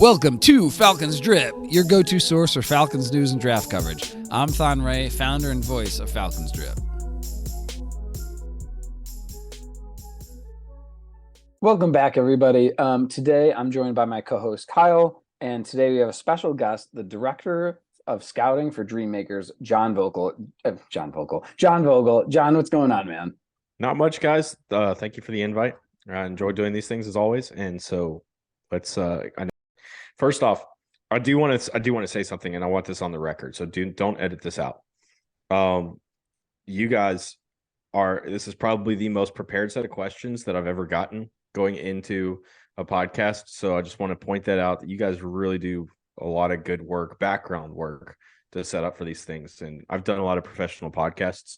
Welcome to Falcons Drip, your go-to source for Falcons news and draft coverage. I'm Thon Ray, founder and voice of Falcons Drip. Welcome back, everybody. Today, I'm joined by my co-host, Kyle, and today we have a special guest, the Director of Scouting for DreamMakers, John Vogel. John, what's going on, man? Not much, guys. Thank you for the invite. I enjoy doing these things as always, and so let's. First off, I do want to say something, and I want this on the record. So don't edit this out. You guys this is probably the most prepared set of questions that I've ever gotten going into a podcast. So I just want to point that out, that you guys really do a lot of good work, background work to set up for these things. And I've done a lot of professional podcasts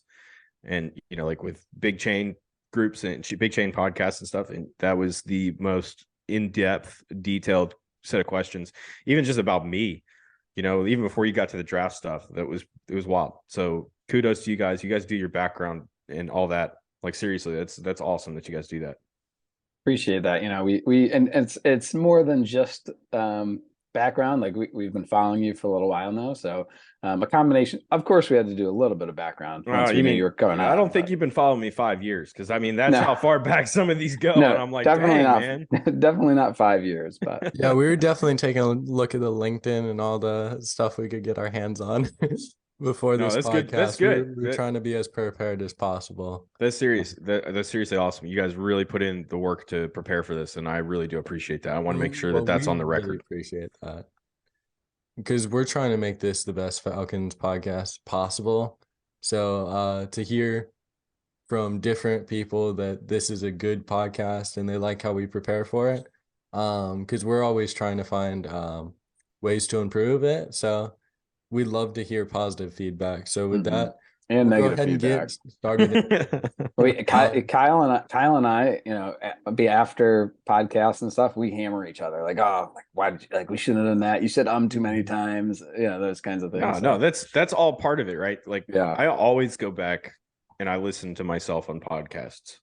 and, like with big chain groups and big chain podcasts and stuff. And that was the most in-depth, detailed set of questions, even just about me, even before you got to the draft stuff. It was wild. So kudos to you guys. You guys do your background and all that. Like, seriously, that's awesome that you guys do that. Appreciate that. And it's more than just background. Like we've been following you for a little while now, so a combination. Of course, we had to do a little bit of background. You mean you were coming out? I don't think you've been following me 5 years, because that's how far back some of these go. No, and I'm like, definitely not, man. Definitely not 5 years, but yeah, we were definitely taking a look at the LinkedIn and all the stuff we could get our hands on before this podcast. Good. That's good. We're trying to be as prepared as possible. That's serious. That's seriously awesome. You guys really put in the work to prepare for this, and I really do appreciate that. I want to make sure that's on the record. Really appreciate that, because we're trying to make this the best Falcons podcast possible. So to hear from different people that this is a good podcast and they like how we prepare for it, because we're always trying to find ways to improve it. So we'd love to hear positive feedback. So with that, and we'll negative feedback. And get started. Kyle and I, be after podcasts and stuff, we hammer each other why did you, we shouldn't have done that. You said too many times. Those kinds of things. No, that's all part of it, right? Yeah. I always go back and I listen to myself on podcasts,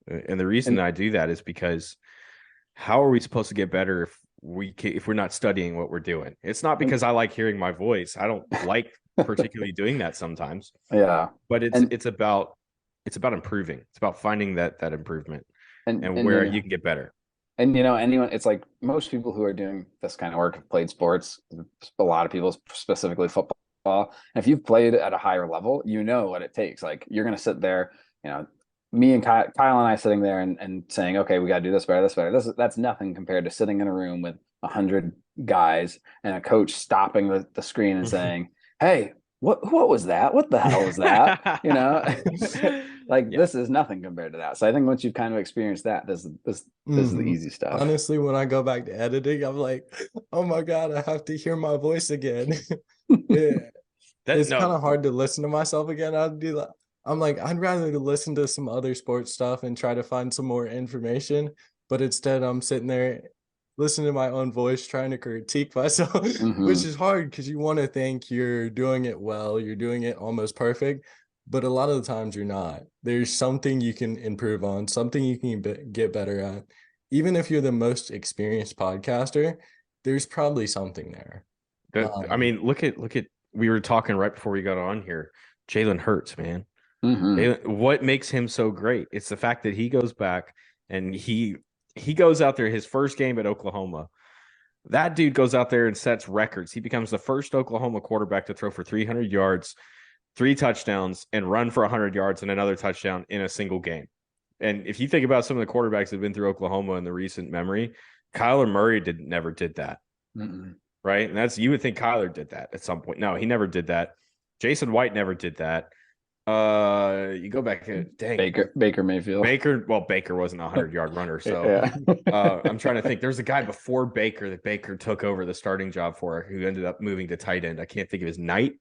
and the reason I do that is because how are we supposed to get better if we're not studying what we're doing? It's not because I like hearing my voice. I don't like particularly doing that sometimes. Yeah. But it's about improving. It's about finding that improvement and where you can get better. And anyone, it's like most people who are doing this kind of work have played sports. A lot of people, specifically football. And if you've played at a higher level, you know what it takes. Like, you're going to sit there, me and Kyle and I sitting there and saying, okay, we got to do this better. That's nothing compared to sitting in a room with 100 guys and a coach stopping the screen and saying, hey, what was that? What the hell was that? This is nothing compared to that. So I think once you've kind of experienced that, this is the easy stuff. Honestly, when I go back to editing, I'm like, oh my God, I have to hear my voice again. Yeah. It's kind of hard to listen to myself again. I'm like, I'd rather listen to some other sports stuff and try to find some more information. But instead, I'm sitting there listening to my own voice, trying to critique myself, which is hard because you want to think you're doing it well. You're doing it almost perfect. But a lot of the times you're not. There's something you can improve on, something you can get better at. Even if you're the most experienced podcaster, there's probably something there. Look at we were talking right before we got on here. Jalen Hurts, man. What makes him so great? It's the fact that he goes back and he goes out there, his first game at Oklahoma. That dude goes out there and sets records. He becomes the first Oklahoma quarterback to throw for 300 yards, 3 touchdowns, and run for 100 yards and another touchdown in a single game. And if you think about some of the quarterbacks that have been through Oklahoma in the recent memory, Kyler Murray never did that. Right? And you would think Kyler did that at some point. No, he never did that. Jason White never did that. You go back to Baker Mayfield. Baker wasn't a 100-yard runner, so I'm trying to think. There's a guy before Baker that Baker took over the starting job for, who ended up moving to tight end. I can't think of his Knight.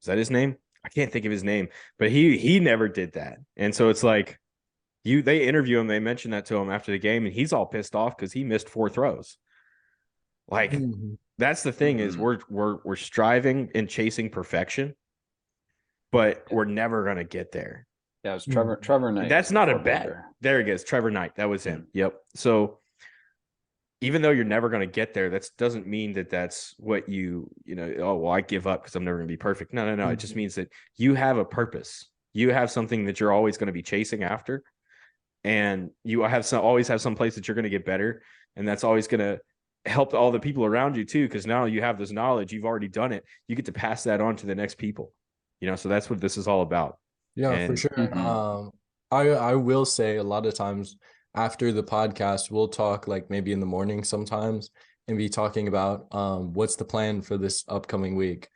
Is that his name? I can't think of his name, but he never did that. And so it's like they interview him, they mention that to him after the game, and he's all pissed off because he missed 4 throws. That's the thing is we're striving and chasing perfection, but we're never gonna get there. Yeah, it was Trevor Knight. That's not a bet. There he goes, Trevor Knight. That was him. Yep. So even though you're never going to get there, that doesn't mean that that's what oh, well, I give up because I'm never going to be perfect. No. Mm-hmm. It just means that you have a purpose. You have something that you're always going to be chasing after. And you always have some place that you're going to get better. And that's always going to help all the people around you too. Because now you have this knowledge, you've already done it. You get to pass that on to the next people, so that's what this is all about. Yeah, for sure. Mm-hmm. I will say a lot of times after the podcast, we'll talk like maybe in the morning sometimes and be talking about what's the plan for this upcoming week.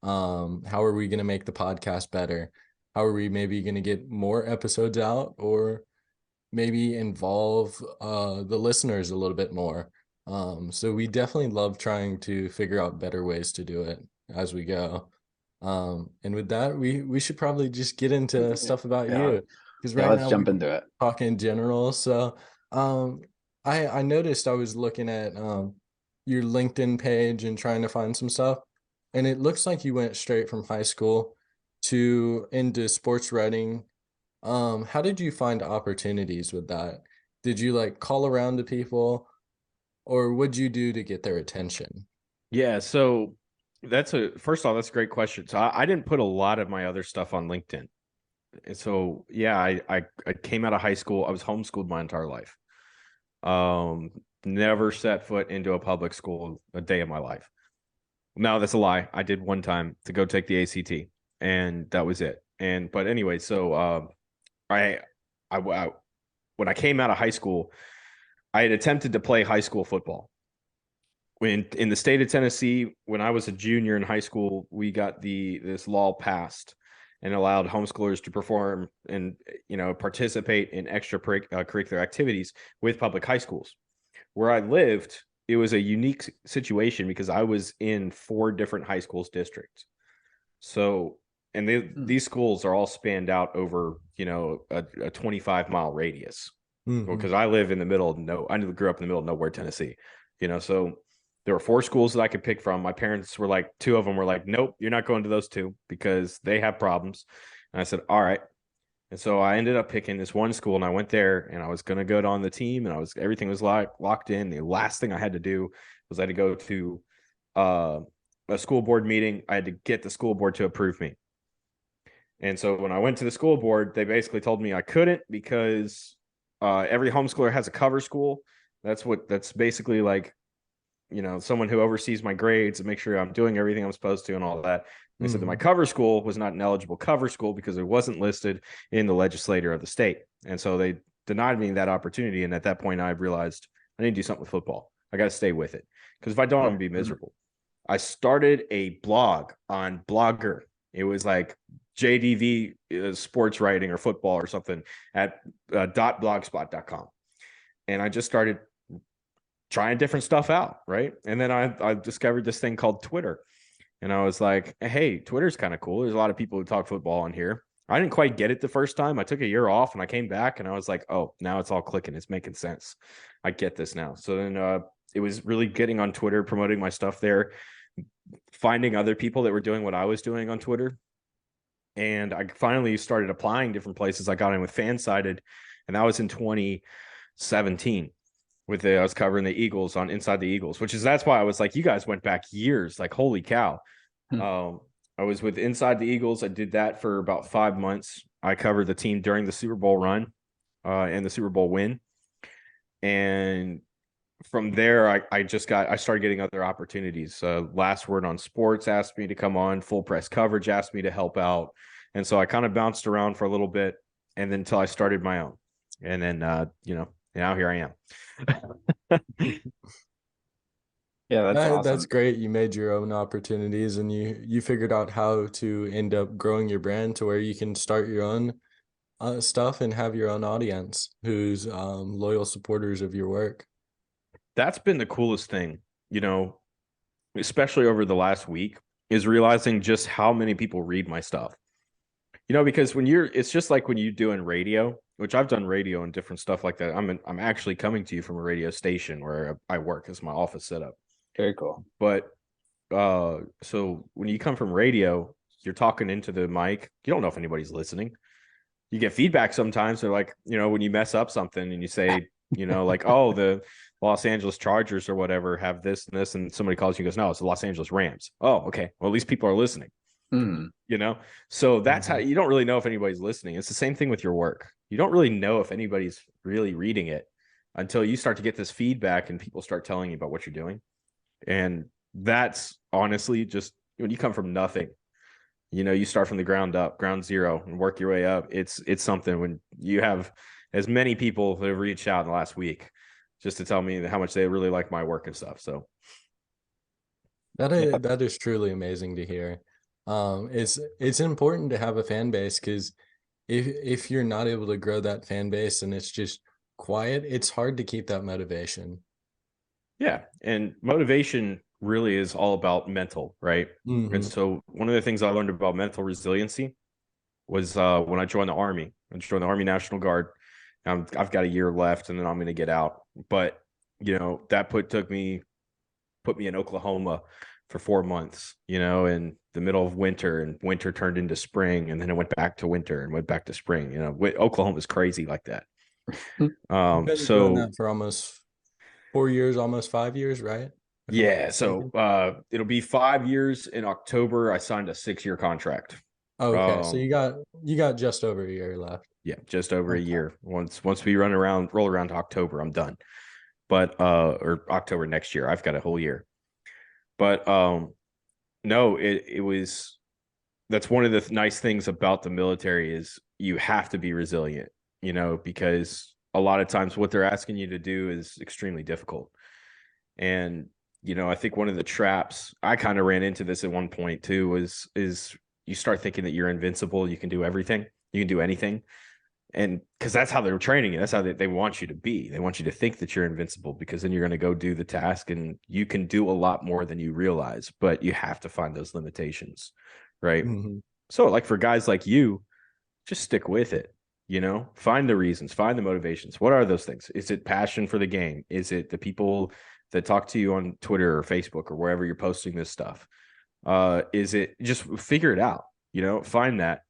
How are we going to make the podcast better? How are we maybe going to get more episodes out, or maybe involve the listeners a little bit more. So we definitely love trying to figure out better ways to do it as we go. And with that, we should probably just get into stuff about you, because right let's now jump into it. Talk in general. So I noticed I was looking at your LinkedIn page and trying to find some stuff, and it looks like you went straight from high school into sports writing. How did you find opportunities with that? Did you like call around to people, or what'd you do to get their attention? Yeah, so first of all, that's a great question. So I didn't put a lot of my other stuff on LinkedIn. And so, yeah, I came out of high school. I was homeschooled my entire life. Never set foot into a public school a day of my life. No, that's a lie. I did one time to go take the ACT, and that was it. But anyway, so when I came out of high school, I had attempted to play high school football. When in the state of Tennessee, when I was a junior in high school, we got this law passed and allowed homeschoolers to perform and participate in extracurricular activities with public high schools. Where I lived, it was a unique situation because I was in 4 different high schools districts. So, and these schools are all spanned out over a 25-mile radius. Because I live in the middle of I grew up in the middle of nowhere, Tennessee. So there were 4 schools that I could pick from. My parents were like, 2 of them were like, nope, you're not going to those 2 because they have problems. And I said, all right. And so I ended up picking this one school, and I went there, and I was going to go on the team, and everything was locked in. The last thing I had to do was I had to go to a school board meeting. I had to get the school board to approve me. And so when I went to the school board, they basically told me I couldn't because every homeschooler has a cover school. That's basically like, someone who oversees my grades and make sure I'm doing everything I'm supposed to and all that. And they said that my cover school was not an eligible cover school because it wasn't listed in the legislature of the state. And so they denied me that opportunity. And at that point, I realized I need to do something with football. I got to stay with it, because if I don't, I'm going to be miserable. I started a blog on Blogger. It was like JDV sports writing or football or something at .blogspot.com. And I just started trying different stuff out, right? And then I discovered this thing called Twitter. And I was like, hey, Twitter's kind of cool. There's a lot of people who talk football on here. I didn't quite get it the first time. I took a year off and I came back and I was like, oh, now it's all clicking. It's making sense. I get this now. So then it was really getting on Twitter, promoting my stuff there, finding other people that were doing what I was doing on Twitter. And I finally started applying different places. I got in with FanSided, and that was in 2017. I was covering the Eagles on Inside the Eagles, that's why I was like, you guys went back years, like, holy cow. I was with Inside the Eagles. I did that for about 5 months. I covered the team during the Super Bowl run and the Super Bowl win. And from there, I started getting other opportunities. Last Word on Sports asked me to come on. Full Press Coverage asked me to help out. And so I kind of bounced around for a little bit, and then until I started my own. And then, now here I am. Yeah, that's awesome. That's great. You made your own opportunities, and you figured out how to end up growing your brand to where you can start your own stuff and have your own audience who's loyal supporters of your work. That's been the coolest thing, especially over the last week, is realizing just how many people read my stuff. Because it's just like when you're doing radio, which I've done radio and different stuff like that. I'm actually coming to you from a radio station where I work as my office setup. Very cool. But so when you come from radio, you're talking into the mic. You don't know if anybody's listening. You get feedback sometimes. They're like, when you mess up something and you say, like, oh, the Los Angeles Chargers or whatever have this and this, and somebody calls you and goes, no, it's the Los Angeles Rams. Oh, okay. Well, at least people are listening. So that's how you don't really know if anybody's listening. It's the same thing with your work. You don't really know if anybody's really reading it until you start to get this feedback and people start telling you about what you're doing. And that's honestly just when you come from nothing, you start from the ground up, ground zero, and work your way up. It's something when you have as many people that have reached out in the last week just to tell me how much they really like my work and stuff. So that is truly amazing to hear. It's important to have a fan base, because if you're not able to grow that fan base and it's just quiet, it's hard to keep that motivation. Yeah, and motivation really is all about mental, right? And so one of the things I learned about mental resiliency was when I joined the Army. I joined the Army National Guard. I've got a year left, and then I'm going to get out. But that put me in Oklahoma for 4 months, in the middle of winter, and winter turned into spring, and then it went back to winter and went back to spring. Oklahoma is crazy like that. So that for almost 4 years, almost 5 years, right? Yeah. So it'll be 5 years in October. I signed a 6-year contract. Okay. So you got just over a year left. Yeah, just over a year. Once we roll around to October, I'm done. But or October next year, I've got a whole year. But no, it was, that's one of the nice things about the military is you have to be resilient, because a lot of times what they're asking you to do is extremely difficult. And, I think one of the traps, I kind of ran into this at one point too, is you start thinking that you're invincible. You can do everything. You can do anything. And because that's how they're training you. That's how they want you to be. They want you to think that you're invincible, because then you're going to go do the task and you can do a lot more than you realize, but you have to find those limitations. Right. So like for guys like you, just stick with it, find the reasons, find the motivations. What are those things? Is it passion for the game? Is it the people that talk to you on Twitter or Facebook or wherever you're posting this stuff? Is it just figure it out, find that.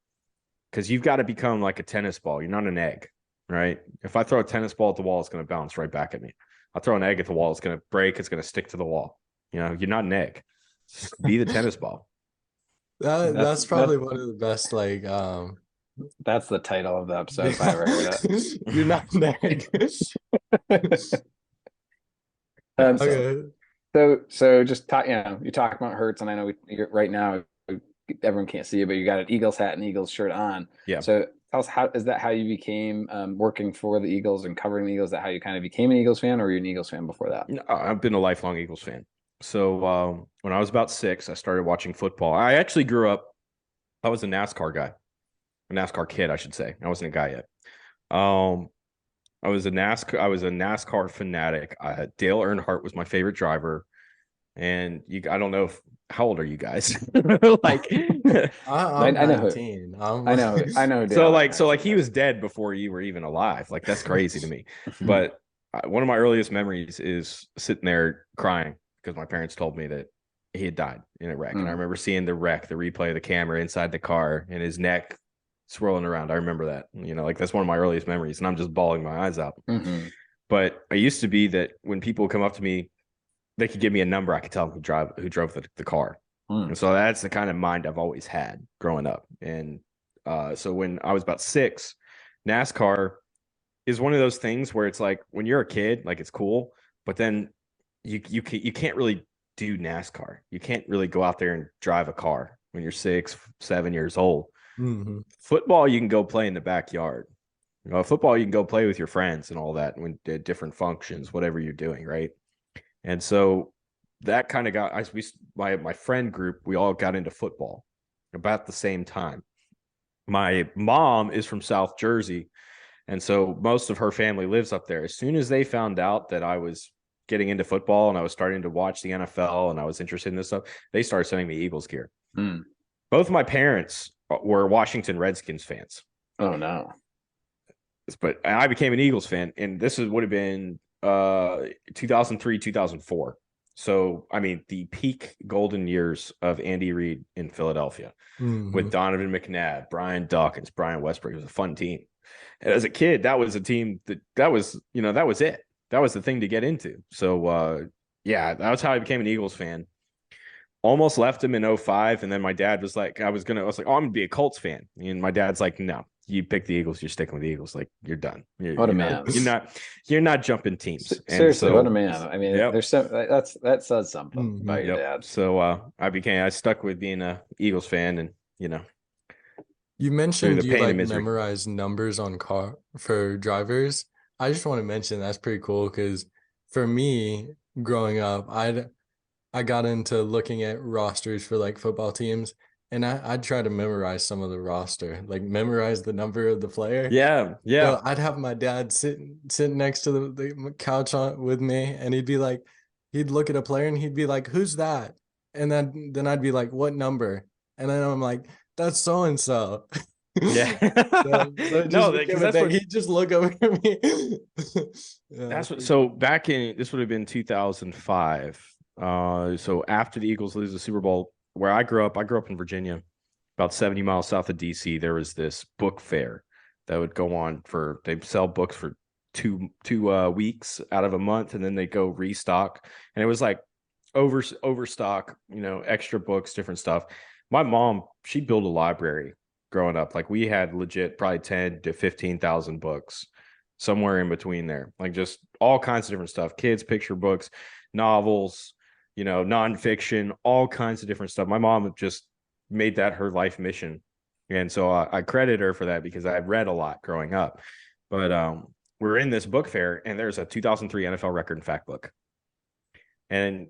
Because you've got to become like a tennis ball. You're not an egg, right? If I throw a tennis ball at the wall, it's going to bounce right back at me. I'll throw an egg at the wall, it's going to break. It's going to stick to the wall. You're not an egg. Just be the tennis ball. That's probably one of the best, that's the title of the episode if I ever heard it. You're not an egg. Okay. So just you talk about Hurts, and I know you're right now, everyone can't see you, but you got an Eagles hat and Eagles shirt on. Yeah. So tell us, how is that how you became working for the Eagles and covering the Eagles? Is that how you kind of became an Eagles fan, or were you an Eagles fan before that? I've been a lifelong Eagles fan. So when I was about 6, I started watching football. I actually grew up, I was a NASCAR guy, a NASCAR kid, I should say. I wasn't a guy yet. I was a NASCAR fanatic. Dale Earnhardt was my favorite driver. And I don't know how old are you guys? Like, I'm 19. I know. So he was dead before you were even alive. Like, that's crazy to me. But one of my earliest memories is sitting there crying because my parents told me that he had died in a wreck. And I remember seeing the wreck, the replay of the camera inside the car, and his neck swirling around. I remember that. That's one of my earliest memories, and I'm just bawling my eyes out. But I used to be that when people come up to me, they could give me a number. I could tell them who drove the car. And so that's the kind of mind I've always had growing up. And so when I was about 6, NASCAR is one of those things where it's like when you're a kid, like it's cool, but then you can't really do NASCAR. You can't really go out there and drive a car when you're 6, 7 years old. Football, you can go play in the backyard. Football, you can go play with your friends and all that when different functions, whatever you're doing, right? And so that kind of got my friend group, we all got into football about the same time. My mom is from South Jersey, and so most of her family lives up there. As soon as they found out that I was getting into football and I was starting to watch the NFL and I was interested in this stuff, they started sending me Eagles gear. Both of my parents were Washington Redskins fans. Oh, no. But I became an Eagles fan, and this would have been 2003, 2004. So, I mean, the peak golden years of Andy Reid in Philadelphia with Donovan McNabb, Brian Dawkins, Brian Westbrook. It was a fun team. And as a kid, that was a team that was it. That was the thing to get into. So yeah, that's how I became an Eagles fan. Almost left him in 2005, and then my dad was like, I was like, oh, I'm gonna be a Colts fan. And my dad's like, no, you pick the Eagles, you're sticking with the Eagles. Like, you're done. What a man. You're not jumping teams. Seriously, what a man. I mean, there's that says something about your dad. So I stuck with being a Eagles fan, and you mentioned you like memorize numbers on car for drivers. I just want to mention that's pretty cool because for me growing up, I got into looking at rosters for like football teams, and I'd try to memorize some of the roster, like memorize the number of the player. Yeah. So I'd have my dad sitting next to the couch with me, and he'd look at a player and he'd be like, "Who's that?" And then I'd be like, "What number?" And then I'm like, "That's so and so." Yeah. He'd just look over at me. So back in, this would have been 2005. So after the Eagles lose the Super Bowl, where I grew up in Virginia, about 70 miles south of DC, there was this book fair that would go on they'd sell books for two weeks out of a month, and then they go restock. And it was like overstock, extra books, different stuff. My mom, she built a library growing up. Like, we had legit probably 10 to 15,000 books, somewhere in between there, like just all kinds of different stuff, kids picture books, novels, nonfiction, all kinds of different stuff. My mom just made that her life mission. And so I credit her for that because I read a lot growing up. But we're in this book fair, and there's a 2003 NFL record and fact book. And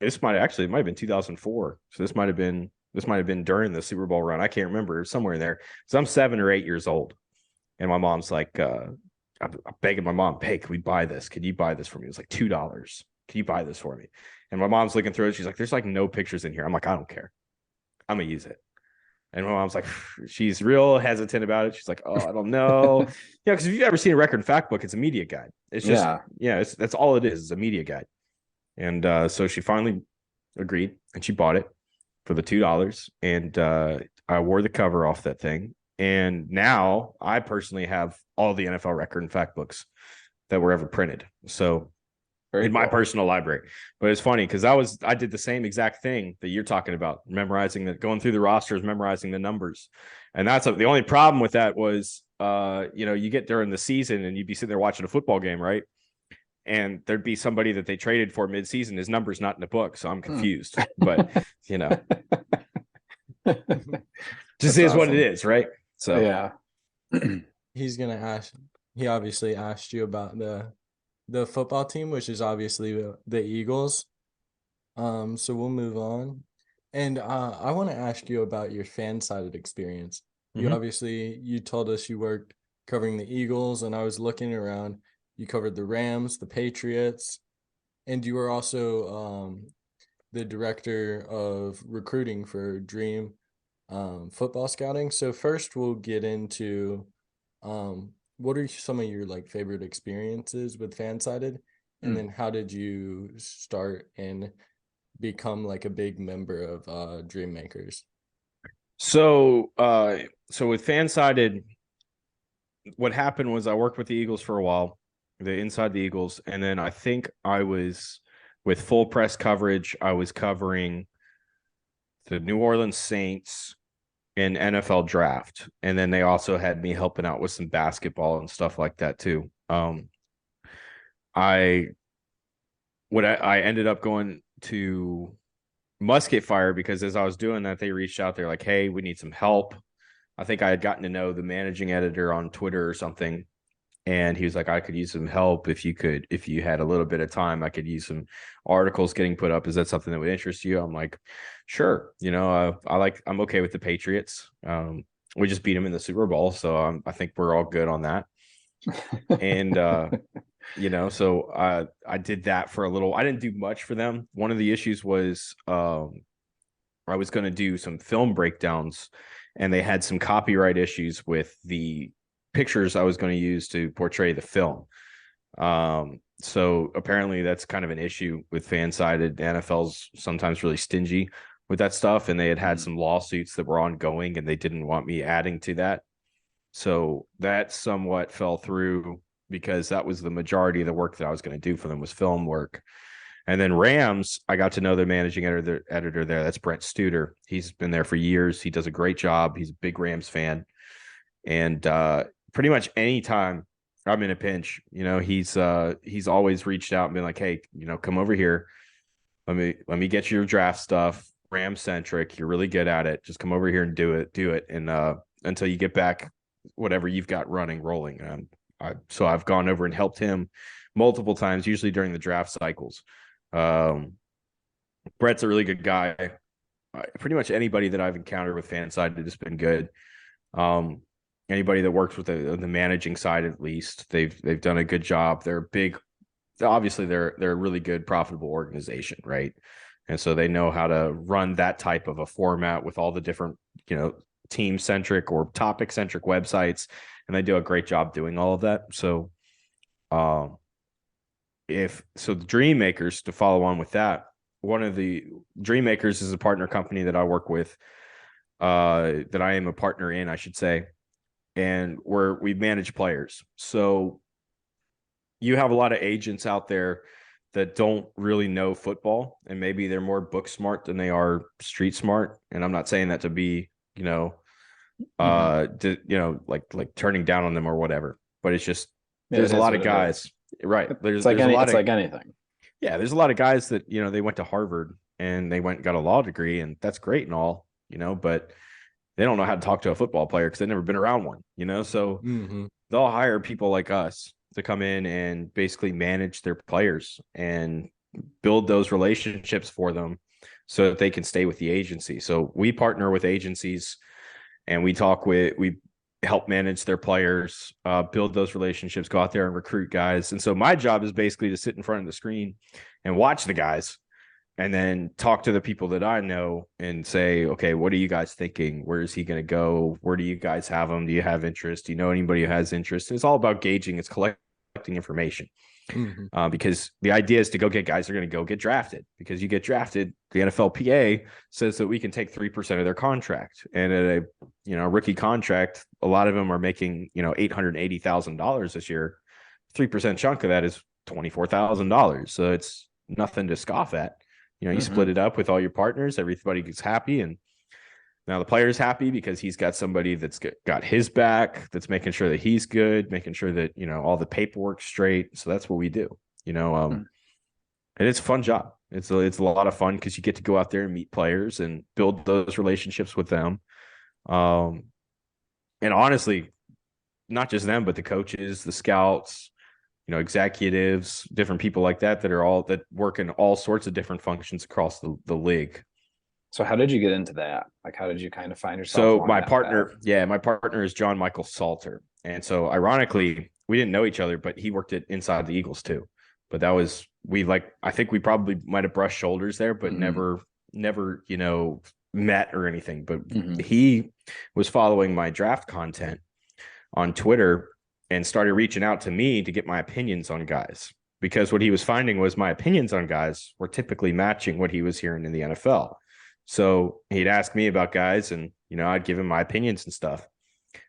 it might have been 2004. So this might have been during the Super Bowl run. I can't remember, somewhere in there. So I'm 7 or 8 years old. And my mom's like, I'm begging my mom, "Hey, can we buy this? Can you buy this for me?" It was like $2. "Can you buy this for me?" And my mom's looking through it. She's like, "There's like no pictures in here." I'm like, "I don't care. I'm going to use it." And my mom's like, she's real hesitant about it. She's like, "Oh, I don't know." Because if you've ever seen a record and fact book, it's a media guide. It's just, that's all it is. It's a media guide. And so she finally agreed, and she bought it for the $2. And I wore the cover off that thing. And now I personally have all the NFL record and fact books that were ever printed. So in my personal library. But it's funny because I did the same exact thing that you're talking about, going through the rosters, memorizing the numbers. And the only problem with that was, you get during the season and you'd be sitting there watching a football game, right? And there'd be somebody that they traded for mid-season. His number's not in the book, so I'm confused. But just is awesome. What it is, right? So yeah. He's gonna ask. He obviously asked you about the football team, which is obviously the Eagles. So we'll move on. And I want to ask you about your FanSided experience. Mm-hmm. You told us you worked covering the Eagles, and I was looking around. You covered the Rams, the Patriots, and you were also the director of recruiting for Dream football scouting. So first we'll get into what are some of your like favorite experiences with FanSided, and then how did you start and become like a big member of DreamMakers? So with FanSided, what happened was I worked with the Eagles for a while, inside the Eagles, and then I think I was with full press coverage. I was covering the New Orleans Saints and NFL draft, and then they also had me helping out with some basketball and stuff like that too. I ended up going to Musket Fire because as I was doing that, they reached out. They're like, "Hey, we need some help." I think I had gotten to know the managing editor on Twitter or something, and he was like, "I could use some help if you had a little bit of time. I could use some articles getting put up. Is that something that would interest you?" I'm like, "Sure." I'm okay with the Patriots. We just beat them in the Super Bowl, so I think we're all good on that. And so I did that for a little. I didn't do much for them. One of the issues was I was going to do some film breakdowns, and they had some copyright issues with the pictures I was going to use to portray the film. So apparently that's kind of an issue with FanSided. The NFL's sometimes really stingy with that stuff, and they had some lawsuits that were ongoing, and they didn't want me adding to that. So that somewhat fell through because that was the majority of the work that I was going to do for them was film work. And then Rams, I got to know the managing editor there. That's Brent Studer. He's been there for years. He does a great job. He's a big Rams fan. And pretty much anytime I'm in a pinch, he's always reached out and been like, hey, come over here. Let me get you your draft stuff. Ram centric. You're really good at it. Just come over here and do it. And until you get back, whatever you've got rolling. So I've gone over and helped him multiple times, usually during the draft cycles. Brett's a really good guy. Pretty much anybody that I've encountered with FanSided has been good. Anybody that works with the managing side, at least, they've done a good job. They're big. Obviously, they're a really good, profitable organization, right? And so they know how to run that type of a format with all the different, team centric or topic centric websites, and they do a great job doing all of that. So, the DreamMakers, to follow on with that, one of the DreamMakers is a partner company that I work with, that I am a partner in, I should say, and we manage players. So you have a lot of agents out there that don't really know football, and maybe they're more book smart than they are street smart. And I'm not saying that to be, like turning down on them or whatever, but it's just, there's a lot of guys, right? It's like anything. Yeah. There's a lot of guys that, they went to Harvard and they went and got a law degree, and that's great and all, but they don't know how to talk to a football player because they've never been around one, so they'll hire people like us to come in and basically manage their players and build those relationships for them so that they can stay with the agency. So we partner with agencies, and we help manage their players, build those relationships, go out there and recruit guys. And so my job is basically to sit in front of the screen and watch the guys, and then talk to the people that I know and say, okay, what are you guys thinking? Where is he going to go? Where do you guys have him? Do you have interest? Do you know anybody who has interest? And it's all about gauging. It's collecting information, because the idea is to go get guys that are going to go get drafted, because you get drafted, the NFLPA says that we can take 3% of their contract. And at a rookie contract, a lot of them are making $880,000 this year. 3% chunk of that is $24,000. So it's nothing to scoff at. You split it up with all your partners, everybody gets happy, and now the player's happy because he's got somebody that's got his back, that's making sure that he's good, making sure that, all the paperwork's straight. So that's what we do, and it's a fun job. It's a lot of fun because you get to go out there and meet players and build those relationships with them. And honestly, not just them, but the coaches, the scouts, executives, different people like that that work in all sorts of different functions across the league. So how did you get into that? Like, how did you kind of find yourself? So my partner is John Michael Salter. And so ironically, we didn't know each other, but he worked at Inside the Eagles too. But that was, I think we probably might've brushed shoulders there, but never, met or anything. But he was following my draft content on Twitter and started reaching out to me to get my opinions on guys, because what he was finding was my opinions on guys were typically matching what he was hearing in the NFL. So he'd ask me about guys, and, I'd give him my opinions and stuff.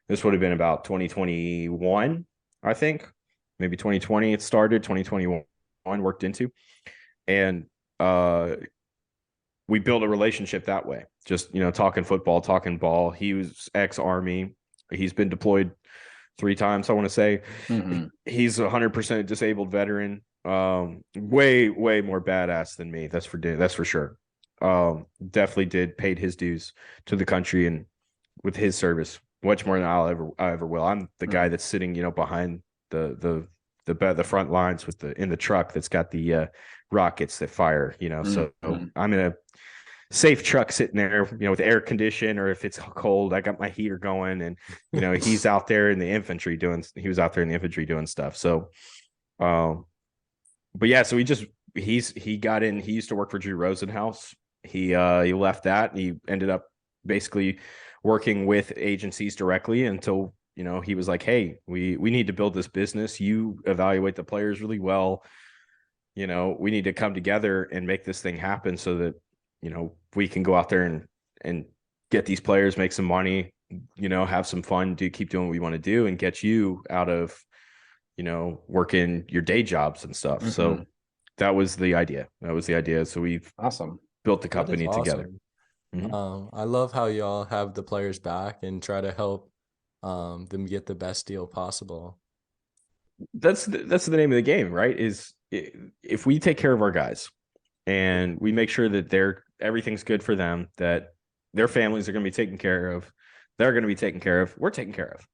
This would have been about 2021, I think, maybe 2020. It started 2021, worked into, and we built a relationship that way. Just, talking football, talking ball. He was ex-Army. He's been deployed 3 times, I want to say. He's 100% disabled veteran. Way more badass than me. That's for sure. Definitely paid his dues to the country and with his service much more than I ever will. I'm the guy that's sitting, behind the front lines in the truck that's got the rockets that fire, so I'm in a safe truck sitting there, with air condition, or if it's cold, I got my heater going, and, he's out there in the infantry doing stuff. So, but yeah, so he got in, he used to work for Drew Rosenhaus. He left that, and he ended up basically working with agencies directly until, he was like, hey, we need to build this business. You evaluate the players really well. We need to come together and make this thing happen so that, we can go out there and get these players, make some money, have some fun, keep doing what we want to do, and get you out of, working your day jobs and stuff. Mm-hmm. So that was the idea. So we've built the company together. Mm-hmm. I love how y'all have the players back and try to help them get the best deal possible. That's the name of the game, right? Is if we take care of our guys and we make sure that everything's good for them, that their families are going to be taken care of, they're going to be taken care of, we're taken care of,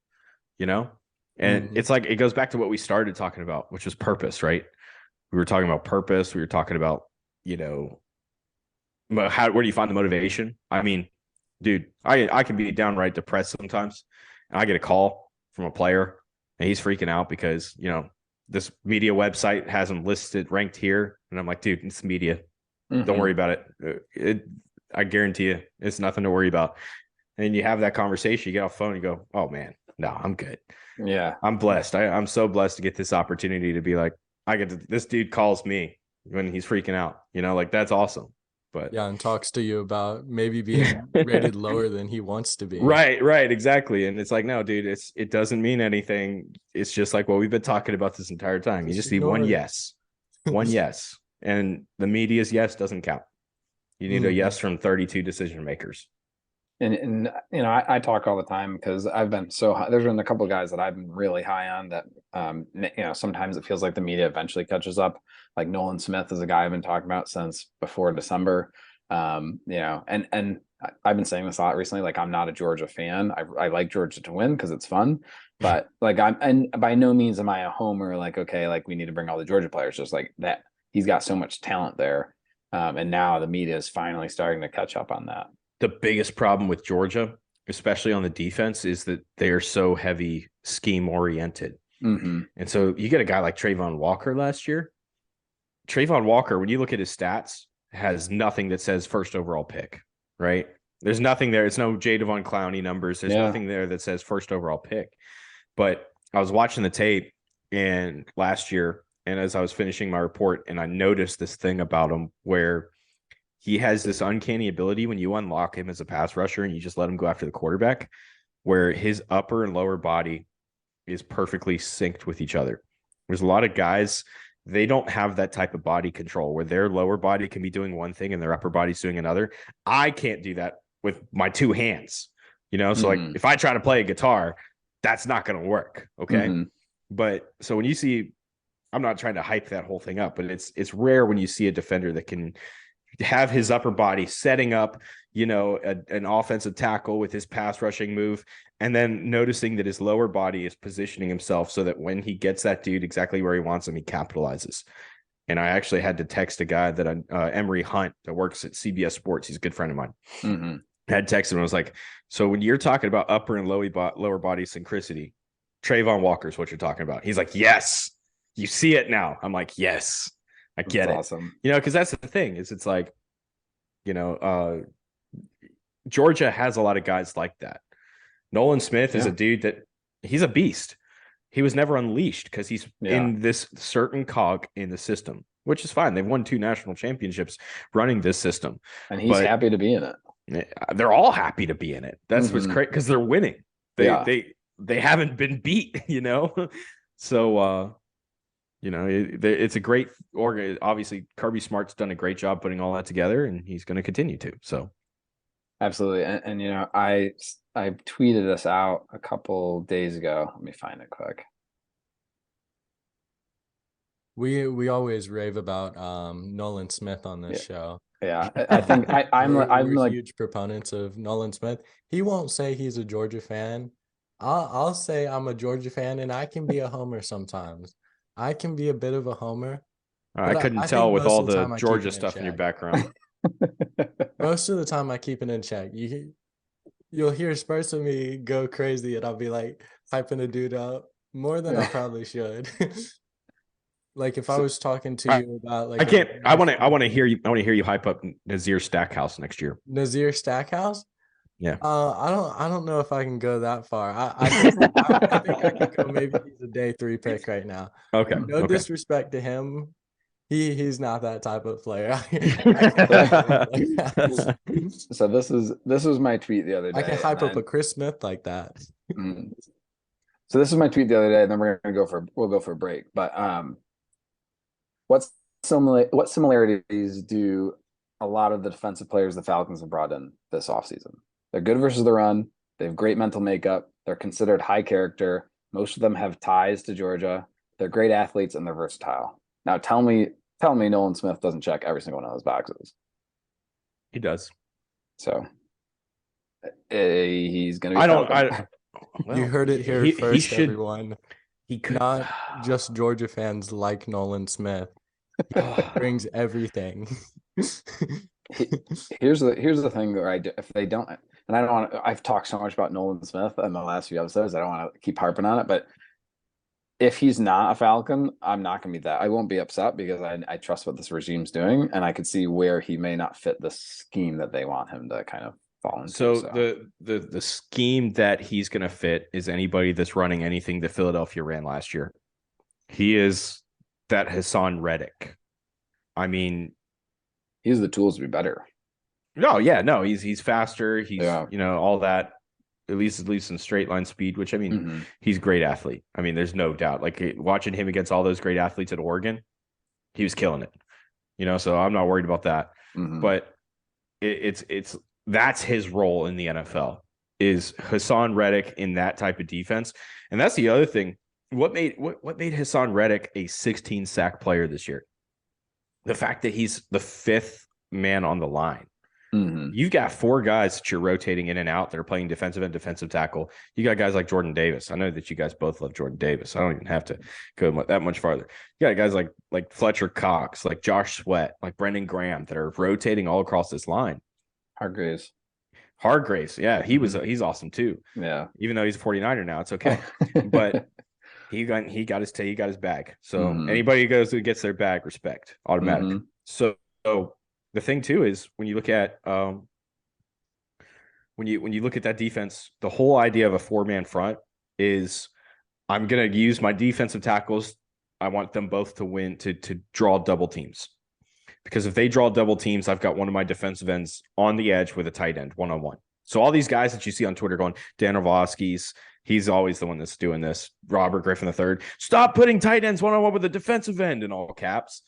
and mm-hmm. It's like, it goes back to what we started talking about, which was purpose, right? We were talking about purpose. We were talking about, where do you find the motivation? I mean, dude, I can be downright depressed sometimes, and I get a call from a player and he's freaking out because, this media website has him ranked here. And I'm like, dude, it's media. Mm-hmm. Don't worry about it. I guarantee you it's nothing to worry about. And you have that conversation, you get off the phone, you go, oh man, no, I'm good. Yeah. I'm blessed. I'm so blessed to get this opportunity to be like, this dude calls me when he's freaking out, that's awesome. But yeah, and talks to you about maybe being rated lower than he wants to be. Right, exactly. And it's like, no, dude, it doesn't mean anything. It's just like what we've been talking about this entire time. You just need one yes. One yes. And the media's yes doesn't count. You need a yes from 32 decision makers. And I talk all the time because I've been there's been a couple of guys that I've been really high on that, sometimes it feels like the media eventually catches up. Like Nolan Smith is a guy I've been talking about since before December. And I've been saying this a lot recently. Like, I'm not a Georgia fan. I like Georgia to win because it's fun, but like and by no means am I a homer. Like, okay, like we need to bring all the Georgia players. Just like that, he's got so much talent there, and now the media is finally starting to catch up on that. The biggest problem with Georgia, especially on the defense, is that they are so heavy scheme oriented. Mm-hmm. And so you get a guy like Travon Walker last year. Travon Walker, when you look at his stats, has nothing that says first overall pick, right? There's nothing there. It's no Jadeveon Clowney numbers. There's nothing there that says first overall pick. But I was watching the tape and last year, and as I was finishing my report, and I noticed this thing about him where he has this uncanny ability when you unlock him as a pass rusher and you just let him go after the quarterback, where his upper and lower body is perfectly synced with each other. There's a lot of guys, they don't have that type of body control where their lower body can be doing one thing and their upper body's doing another. I can't do that with my two hands, So like if I try to play a guitar, that's not going to work. Okay. Mm-hmm. But so when you see, I'm not trying to hype that whole thing up, but it's rare when you see a defender that can have his upper body setting up, an offensive tackle with his pass rushing move, and then noticing that his lower body is positioning himself so that when he gets that dude exactly where he wants him, he capitalizes. And I actually had to text a guy that Emery Hunt that works at CBS Sports. He's a good friend of mine. Mm-hmm. I had texted him. I was like, so when you're talking about upper and lower body synchronicity, Travon Walker is what you're talking about. He's like, yes, you see it now. I'm like, yes. I get it. Awesome. Because that's the thing is it's like, Georgia has a lot of guys like that. Nolan Smith is a dude that he's a beast. He was never unleashed because he's in this certain cog in the system, which is fine. They've won 2 national championships running this system. And he's happy to be in it. They're all happy to be in it. That's what's great because they're winning. They haven't been beat, So, it's a great organ. Obviously, Kirby Smart's done a great job putting all that together, and he's going to continue to. So, absolutely. And I tweeted this out a couple days ago. Let me find it quick. We always rave about Nolan Smith on this show. Yeah, I think I'm like huge proponents of Nolan Smith. He won't say he's a Georgia fan. I'll say I'm a Georgia fan, and I can be a homer sometimes. I can be a bit of a homer. I couldn't tell with all the Georgia stuff in your background. Most of the time I keep it in check. You'll hear spurts of me go crazy and I'll be like hyping a dude up more than I probably should. Like if I was talking to you about like I want to hear you hype up Nazir Stackhouse next year. Nazir Stackhouse? Yeah. I don't know if I can go that far. I think I can go maybe he's a day 3 pick right now. Okay. No disrespect to him. He's not that type of player. So this was my tweet the other day. I can hype up a Chris Smith like that. So this is my tweet the other day, and then we'll go for a break. But what similarities do a lot of the defensive players the Falcons have brought in this offseason? They're good versus the run. They have great mental makeup. They're considered high character. Most of them have ties to Georgia. They're great athletes and they're versatile. Now tell me Nolan Smith doesn't check every single one of those boxes. He does. So he's going to be well, you heard it here first, everyone. He could not just Georgia fans like Nolan Smith. He brings everything. Here's the thing where if they don't, and I don't want to, I've talked so much about Nolan Smith in the last few episodes, I don't want to keep harping on it, but if he's not a Falcon, I'm not going to be that. I won't be upset because I trust what this regime's doing, and I could see where he may not fit the scheme that they want him to kind of fall into. So the scheme that he's going to fit is anybody that's running anything that Philadelphia ran last year. He is that Hassan Reddick. I mean, he has the tools to be better. No, he's faster. He's all that. At least in straight line speed, which I mean, he's a great athlete. I mean, there's no doubt. Like watching him against all those great athletes at Oregon, he was killing it. So I'm not worried about that. But it's that's his role in the NFL is Hassan Reddick in that type of defense. And that's the other thing. What made Hassan Reddick a 16 sack player this year? The fact that he's the fifth man on the line. You've got four guys that you're rotating in and out that are playing defensive and defensive tackle. You got guys like Jordan Davis. I know that you guys both love Jordan Davis. I don't even have to go that much farther. You got guys like Fletcher Cox, like Josh Sweat, like Brendan Graham that are rotating all across this line. Hargraves. Yeah, he's awesome too. Yeah. Even though he's a 49er now, it's okay. But he got his bag. So anybody who gets their bag, respect automatic. So the thing too is when you look at when you look at that defense, the whole idea of a 4-man front is I'm going to use my defensive tackles. I want them both to win to draw double teams, because if they draw double teams, I've got one of my defensive ends on the edge with a tight end 1-on-1. So all these guys that you see on Twitter going, Dan Orlovsky's, he's always the one that's doing this. Robert Griffin III, stop putting tight ends 1-on-1 with a defensive end in all caps.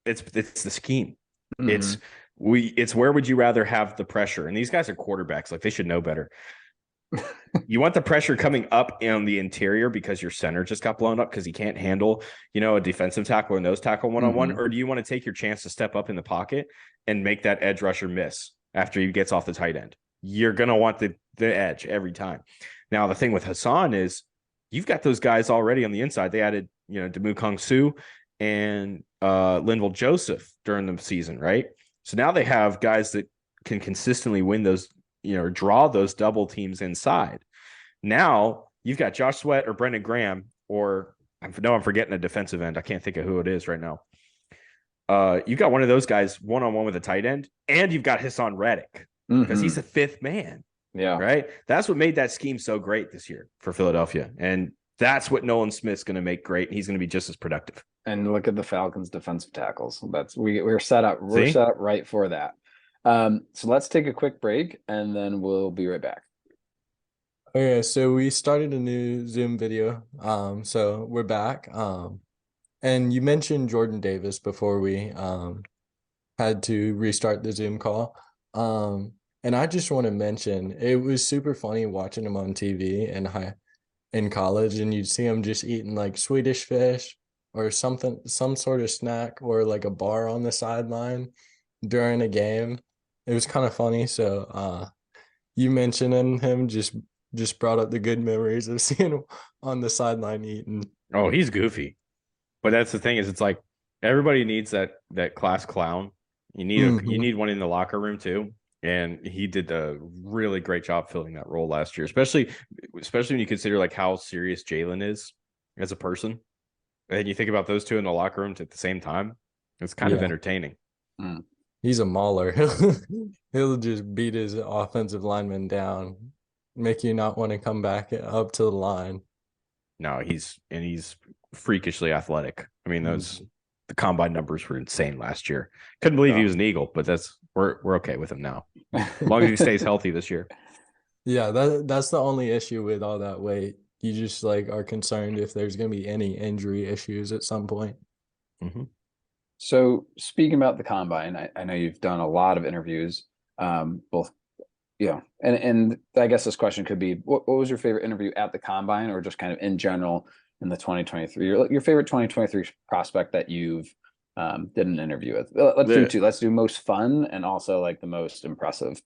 It's the scheme. It's where would you rather have the pressure? And these guys are quarterbacks, like they should know better. You want the pressure coming up in the interior because your center just got blown up because he can't handle, a defensive tackle or nose tackle 1-on-1, or do you want to take your chance to step up in the pocket and make that edge rusher miss after he gets off the tight end? You're gonna want the edge every time. Now the thing with Hassan is you've got those guys already on the inside. They added, Damu Kong Su and Linval Joseph during the season, right? So now they have guys that can consistently win those, draw those double teams inside. Now you've got Josh Sweat or Brendan Graham, or I'm forgetting a defensive end. I can't think of who it is right now. You've got one of those guys 1-on-1 with a tight end, and you've got Hassan Reddick because he's the fifth man. Yeah. Right. That's what made that scheme so great this year for Philadelphia. And that's what Nolan Smith's going to make great. He's going to be just as productive. And look at the Falcons' defensive tackles. We're set up. We're set up right for that. So let's take a quick break, and then we'll be right back. Okay, so we started a new Zoom video. So we're back. And you mentioned Jordan Davis before we had to restart the Zoom call. And I just want to mention it was super funny watching him on TV in college, and you'd see him just eating like Swedish fish or some sort of snack or like a bar on the sideline during a game. It was kind of funny. So you mentioning him just brought up the good memories of seeing him on the sideline eating. Oh, he's goofy. But that's the thing is it's like everybody needs that class clown. You need one in the locker room too. And he did a really great job filling that role last year, especially when you consider like how serious Jalen is as a person. And you think about those two in the locker room at the same time. It's kind of entertaining. He's a mauler. He'll just beat his offensive lineman down, make you not want to come back up to the line. No, he's freakishly athletic. I mean, the combine numbers were insane last year. Couldn't believe he was an Eagle, but we're okay with him now. As long as he stays healthy this year. Yeah, that's the only issue with all that weight. You just like are concerned if there's going to be any injury issues at some point. Mm-hmm. So speaking about the combine, I know you've done a lot of interviews, both, and I guess this question could be, what was your favorite interview at the combine, or just kind of in general in the 2023, your favorite 2023 prospect that you've did an interview with? Let's do two. Let's do most fun and also like the most impressive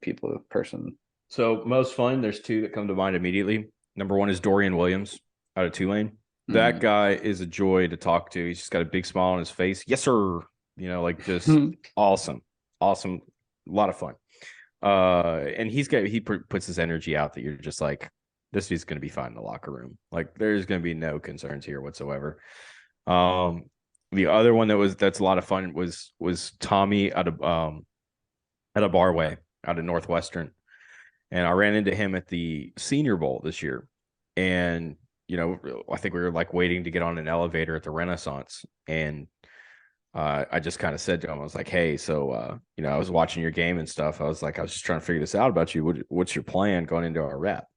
person. So most fun, there's two that come to mind immediately. Number one is Dorian Williams out of Tulane. That guy is a joy to talk to. He's just got a big smile on his face. Yes, sir. Like just awesome. A lot of fun. And he puts his energy out that you're just like, this dude's going to be fine in the locker room. Like there's going to be no concerns here whatsoever. The other one that's a lot of fun was Tommy out of Barway out of Northwestern. And I ran into him at the Senior Bowl this year. And, I think we were like waiting to get on an elevator at the Renaissance. And I just kind of said to him, I was like, hey, so, I was watching your game and stuff. I was just trying to figure this out about you. What's your plan going into our rep?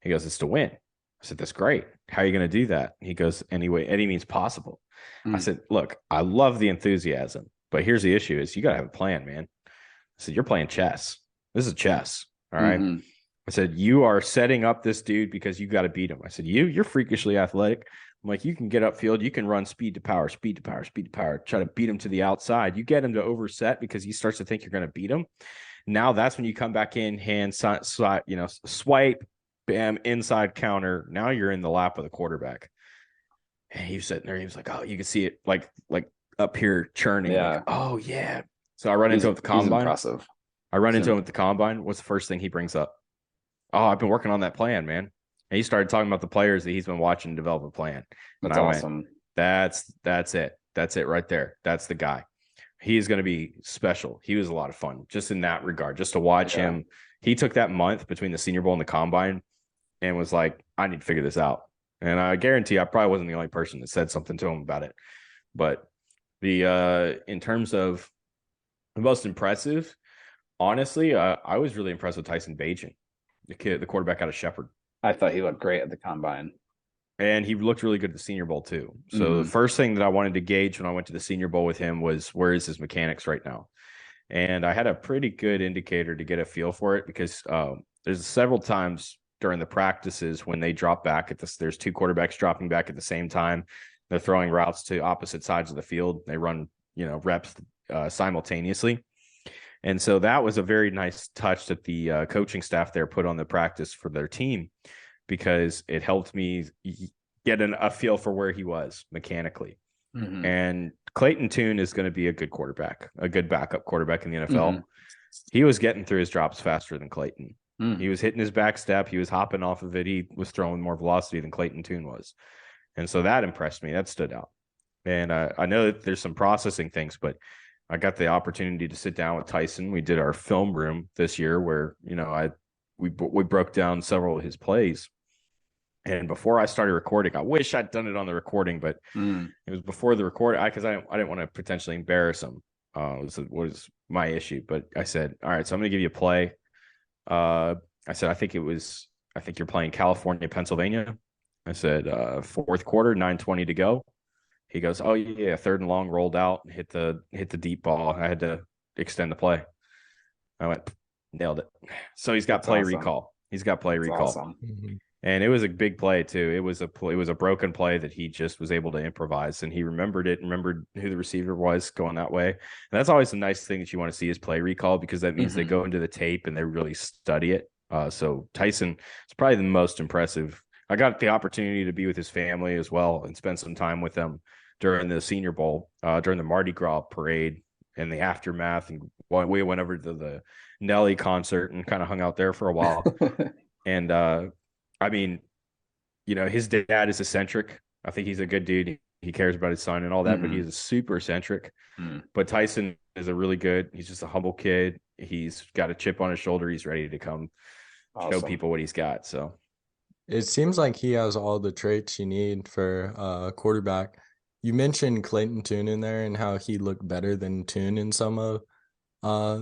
He goes, it's to win. I said, that's great. How are you going to do that? He goes, anyway, any means possible. I said, look, I love the enthusiasm, but here's the issue is you got to have a plan, man. I said, you're playing chess. This is chess. All right. I said, you are setting up this dude because you got to beat him. I said, you're freakishly athletic. I'm like, you can get upfield. You can run speed to power, try to beat him to the outside. You get him to overset because he starts to think you're going to beat him. Now that's when you come back in, hand, swipe, bam, inside counter. Now you're in the lap of the quarterback. And he was sitting there. He was like, oh, you can see it like up here churning. Yeah. Like, oh, yeah. So I run into him at the combine. He's impressive. I run into him at the combine. What's the first thing he brings up? Oh, I've been working on that plan, man. And he started talking about the players that he's been watching develop a plan. And That's awesome. That's it. That's it right there. That's the guy. He's going to be special. He was a lot of fun just in that regard, just to watch him. He took that month between the Senior Bowl and the combine and was like, I need to figure this out. And I guarantee I probably wasn't the only person that said something to him about it. But in terms of the most impressive, honestly, I was really impressed with Tyson Bagent, the quarterback out of Shepherd. I thought he looked great at the combine. And he looked really good at the Senior Bowl too. So the first thing that I wanted to gauge when I went to the Senior Bowl with him was, where is his mechanics right now? And I had a pretty good indicator to get a feel for it because there's several times during the practices when they drop back there's two quarterbacks dropping back at the same time. They're throwing routes to opposite sides of the field. They run, reps simultaneously. And so that was a very nice touch that the coaching staff there put on the practice for their team, because it helped me get a feel for where he was mechanically. And Clayton Tune is going to be a good quarterback, a good backup quarterback in the NFL. He was getting through his drops faster than Clayton. He was hitting his back step. He was hopping off of it. He was throwing more velocity than Clayton Tune was. And so that impressed me. That stood out. And I know that there's some processing things, but I got the opportunity to sit down with Tyson. We did our film room this year where, we broke down several of his plays. And before I started recording, I wish I'd done it on the recording, but it was before the recording because I didn't want to potentially embarrass him. Was my issue. But I said, all right, so I'm going to give you a play. I said, I think you're playing California, Pennsylvania. I said, fourth quarter, 9:20 to go. He goes, oh yeah, third and long, rolled out, hit the deep ball. I had to extend the play. I went, nailed it. So he's got play recall. He's got play recall. Awesome. And it was a big play too. It was a broken play that he just was able to improvise, and he remembered who the receiver was going that way. And that's always a nice thing that you want to see is play recall, because that means they go into the tape and they really study it. So Tyson is probably the most impressive. I got the opportunity to be with his family as well and spend some time with them during the Senior Bowl, during the Mardi Gras parade and the aftermath. And we went over to the Nelly concert and kind of hung out there for a while. And I mean, his dad is eccentric. I think he's a good dude. He cares about his son and all that, but he's super eccentric. But Tyson is he's just a humble kid. He's got a chip on his shoulder. He's ready to come show people what he's got. So it seems like he has all the traits you need for a quarterback. you mentioned Clayton Tune in there and how he looked better than Tune in some of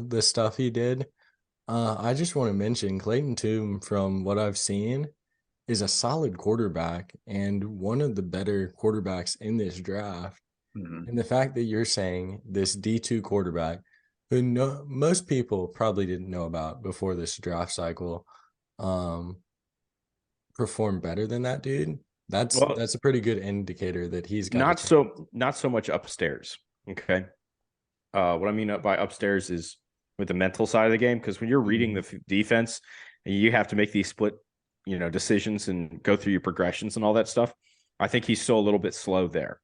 the stuff he did. I just want to mention Clayton Tune, from what I've seen, is a solid quarterback and one of the better quarterbacks in this draft. Mm-hmm. And the fact that you're saying this D2 quarterback, who most people probably didn't know about before this draft cycle, performed better than that dude. That's a pretty good indicator that he's got not so much upstairs. Okay. What I mean by upstairs is with the mental side of the game, because when you're reading the defense and you have to make these split, decisions and go through your progressions and all that stuff, I think he's still a little bit slow there.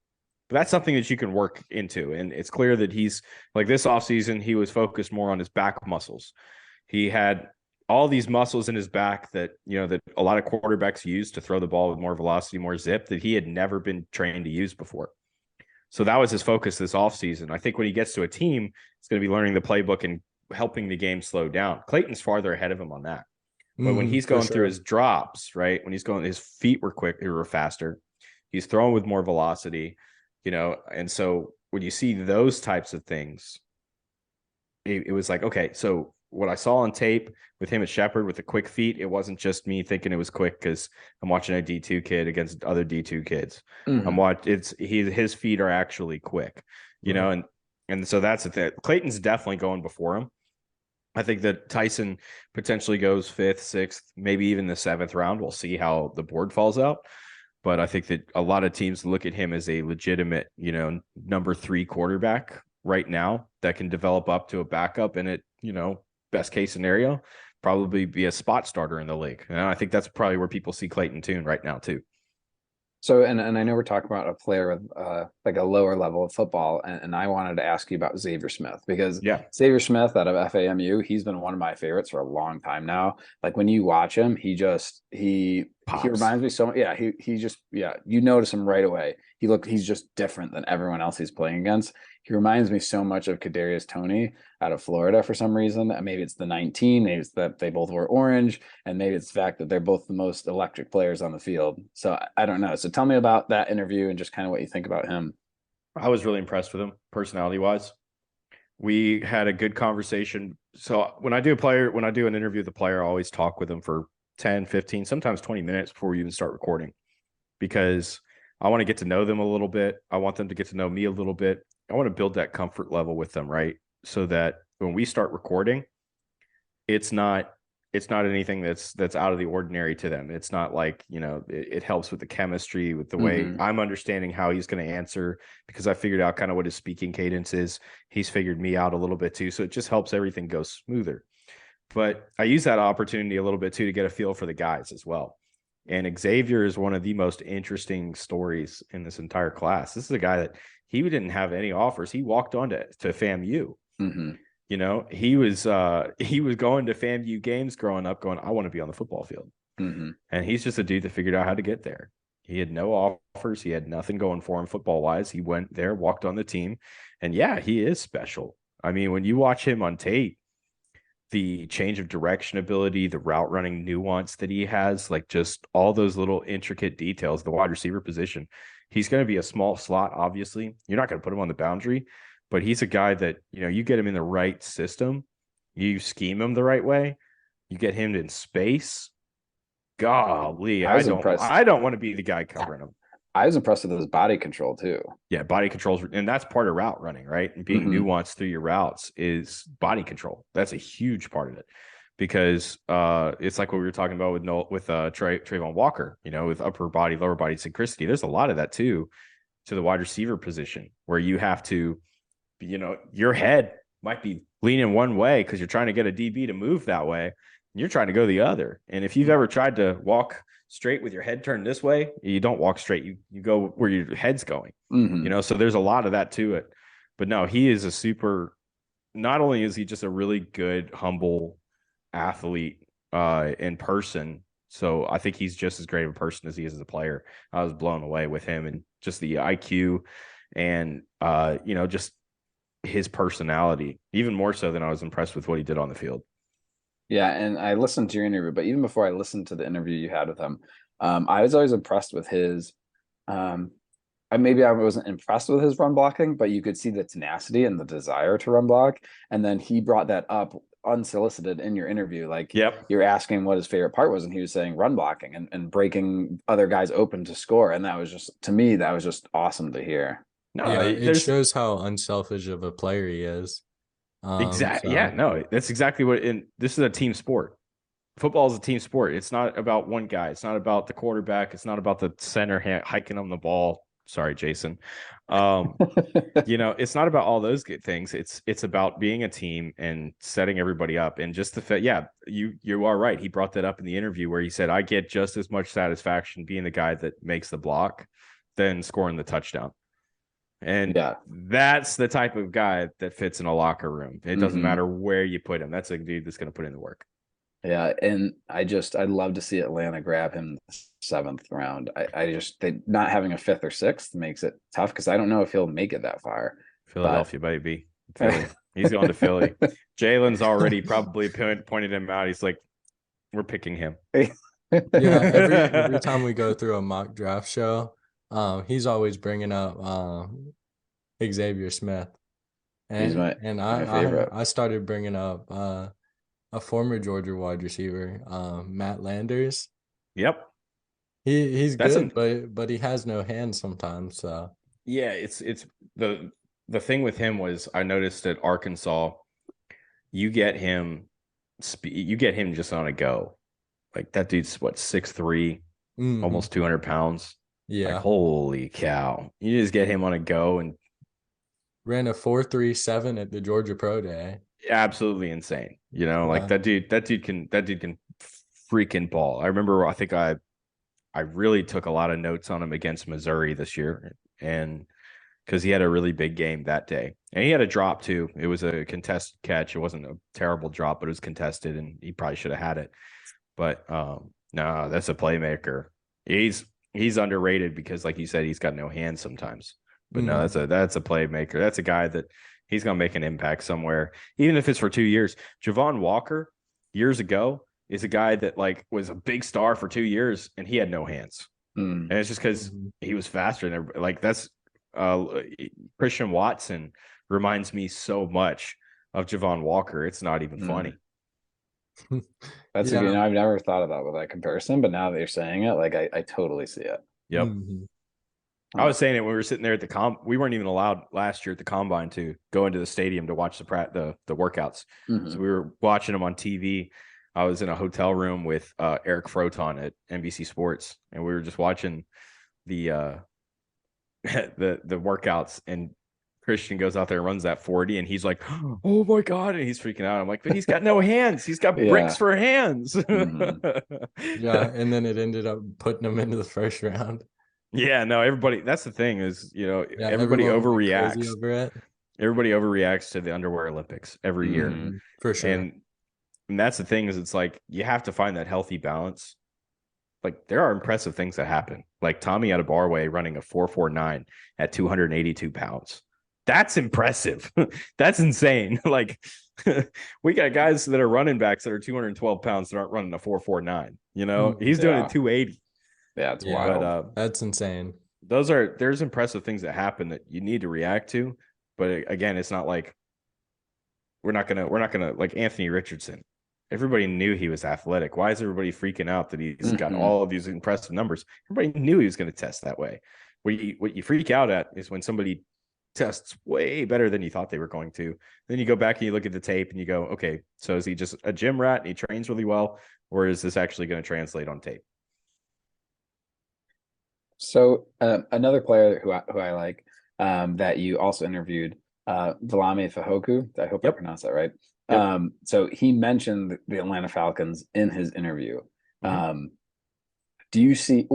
But that's something that you can work into. And it's clear that he's like this offseason, he was focused more on his back muscles. He had all these muscles in his back that, that a lot of quarterbacks use to throw the ball with more velocity, more zip, that he had never been trained to use before. So that was his focus this offseason. I think when he gets to a team, he's going to be learning the playbook and helping the game slow down. Clayton's farther ahead of him on that. But when he's going through his drops, right, when he's going, his feet were faster. He's throwing with more velocity, and so when you see those types of things, it was like, okay, so what I saw on tape with him at Shepherd with the quick feet, it wasn't just me thinking it was quick because I'm watching a D2 kid against other D2 kids. His feet are actually quick, and so that's the thing. Clayton's definitely going before him. I think that Tyson potentially goes 5th, 6th, maybe even the 7th round. We'll see how the board falls out. But I think that a lot of teams look at him as a legitimate, number 3 quarterback right now that can develop up to a backup and it, best case scenario, probably be a spot starter in the league. And I think that's probably where people see Clayton Tune right now too. So, and I know we're talking about a player with like a lower level of football, and I wanted to ask you about Xavier Smith, because Xavier Smith out of FAMU, he's been one of my favorites for a long time now. Like when you watch him, he reminds me so much. Yeah, he just you notice him right away. He's just different than everyone else he's playing against. He reminds me so much of Kadarius Toney out of Florida for some reason. Maybe it's the 19, maybe it's that they both were orange, and maybe it's the fact that they're both the most electric players on the field. So I don't know. So tell me about that interview and just kind of what you think about him. I was really impressed with him personality-wise. We had a good conversation. So when I do an interview with a player, I always talk with them for 10, 15, sometimes 20 minutes before we even start recording, because I want to get to know them a little bit. I want them to get to know me a little bit. I want to build that comfort level with them, right? So that when we start recording, it's not anything that's out of the ordinary to them. It's not like, it helps with the chemistry, with the way I'm understanding how he's going to answer, because I figured out kind of what his speaking cadence is. He's figured me out a little bit too. So it just helps everything go smoother. But I use that opportunity a little bit too to get a feel for the guys as well. And Xavier is one of the most interesting stories in this entire class. This is a guy that he didn't have any offers. He walked on to FAMU. He was going to FAMU games growing up going, I want to be on the football field. And he's just a dude that figured out how to get there. He had no offers. He had nothing going for him football wise. He went there, walked on the team, and he is special. I mean, when you watch him on tape, the change of direction ability, the route running nuance that he has, like just all those little intricate details, the wide receiver position. He's going to be a small slot, obviously. You're not going to put him on the boundary, but he's a guy that, you get him in the right system, you scheme him the right way, you get him in space. Golly, I don't want to be the guy covering him. I was impressed with his body control too. Yeah, body controls, and that's part of route running, right? And being nuanced through your routes is body control. That's a huge part of it, because it's like what we were talking about with Trayvon Walker, with upper body, lower body synchronicity. There's a lot of that too, to the wide receiver position, where you have to, your head might be leaning one way because you're trying to get a DB to move that way, and you're trying to go the other. And if you've ever tried to walk straight with your head turned this way, you don't walk straight. You go where your head's going, so there's a lot of that to it. But no, he is not only is he just a really good, humble athlete in person. So I think he's just as great of a person as he is as a player. I was blown away with him and just the IQ and, just his personality, even more so than I was impressed with what he did on the field. Yeah, and I listened to your interview, but even before I listened to the interview you had with him, I was always impressed with his maybe I wasn't impressed with his run blocking, but you could see the tenacity and the desire to run block. And then he brought that up unsolicited in your interview. Like, you're asking what his favorite part was, and he was saying run blocking and breaking other guys open to score. And that was just, to me, that was just awesome to hear. No, yeah, it shows how unselfish of a player he is. Exactly. So. Yeah, no, that's exactly what. And this is a team sport. Football is a team sport. It's not about one guy. It's not about the quarterback. It's not about the center hiking on the ball. Sorry, Jason. It's not about all those good things. It's about being a team and setting everybody up. And just the fact, you are right. He brought that up in the interview where he said, I get just as much satisfaction being the guy that makes the block than scoring the touchdown. And that's the type of guy that fits in a locker room. It doesn't matter where you put him. That's a dude that's going to put in the work. Yeah, and I'd love to see Atlanta grab him the 7th round. They not having a 5th or 6th makes it tough because I don't know if he'll make it that far. Philadelphia, baby. Philly. He's going to Philly. Jalen's already probably pointed him out. He's like, we're picking him. Every time we go through a mock draft show, he's always bringing up Xavier Smith. And, he's my favorite. I started bringing up a former Georgia wide receiver, Matt Landers. Yep. He's good, but he has no hands sometimes. So yeah, it's the thing with him was I noticed at Arkansas, you get him just on a go. Like that dude's 6'3", almost 200 pounds. Yeah. Like, holy cow. You just get him on a go and ran a 4.37 at the Georgia Pro Day. Absolutely insane. That dude can freaking ball. I remember I think I really took a lot of notes on him against Missouri this year, and because he had a really big game that day. And he had a drop too. It was a contested catch. It wasn't a terrible drop, but it was contested and he probably should have had it. But no, that's a playmaker. He's underrated because, like you said, he's got no hands sometimes. But no, that's a playmaker. That's a guy that he's going to make an impact somewhere, even if it's for 2 years. Javon Walker, years ago, is a guy that was a big star for 2 years, and he had no hands. And it's just because he was faster than everybody. That's Christian Watson reminds me so much of Javon Walker. It's not even funny. That's I've never thought about with that comparison, but now that you're saying it, I totally see it. Yep. I was saying it when we were sitting there at the we weren't even allowed last year at the combine to go into the stadium to watch the workouts. So we were watching them on TV. I was in a hotel room with Eric Froton at NBC Sports, and we were just watching the workouts. And Christian goes out there and runs that 40, and he's like, "Oh my god!" And he's freaking out. I'm like, "But he's got no hands. He's got bricks for hands." Yeah, and then it ended up putting him into the first round. Yeah, no, everybody. That's the thing is, everybody overreacts. Everybody overreacts to the underwear Olympics every year, for sure. And that's the thing is, it's like you have to find that healthy balance. Like there are impressive things that happen. Like Tommy Adebarway running a 4.49 at 282 pounds. That's impressive. That's insane. Like we got guys that are running backs that are 212 pounds that aren't running a 4.49. He's doing it 280. Yeah, it's wild. But, that's insane. There's impressive things that happen that you need to react to. But again, it's not like we're not gonna like Anthony Richardson. Everybody knew he was athletic. Why is everybody freaking out that he's got all of these impressive numbers? Everybody knew he was going to test that way. What you freak out at is when somebody tests way better than you thought they were going to. Then you go back and you look at the tape and you go, okay, so is he just a gym rat and he trains really well, or is this actually going to translate on tape? So another player who I like that you also interviewed, Viliami Fehoko. I hope I pronounced that right. Yep. So he mentioned the Atlanta Falcons in his interview. Where do you see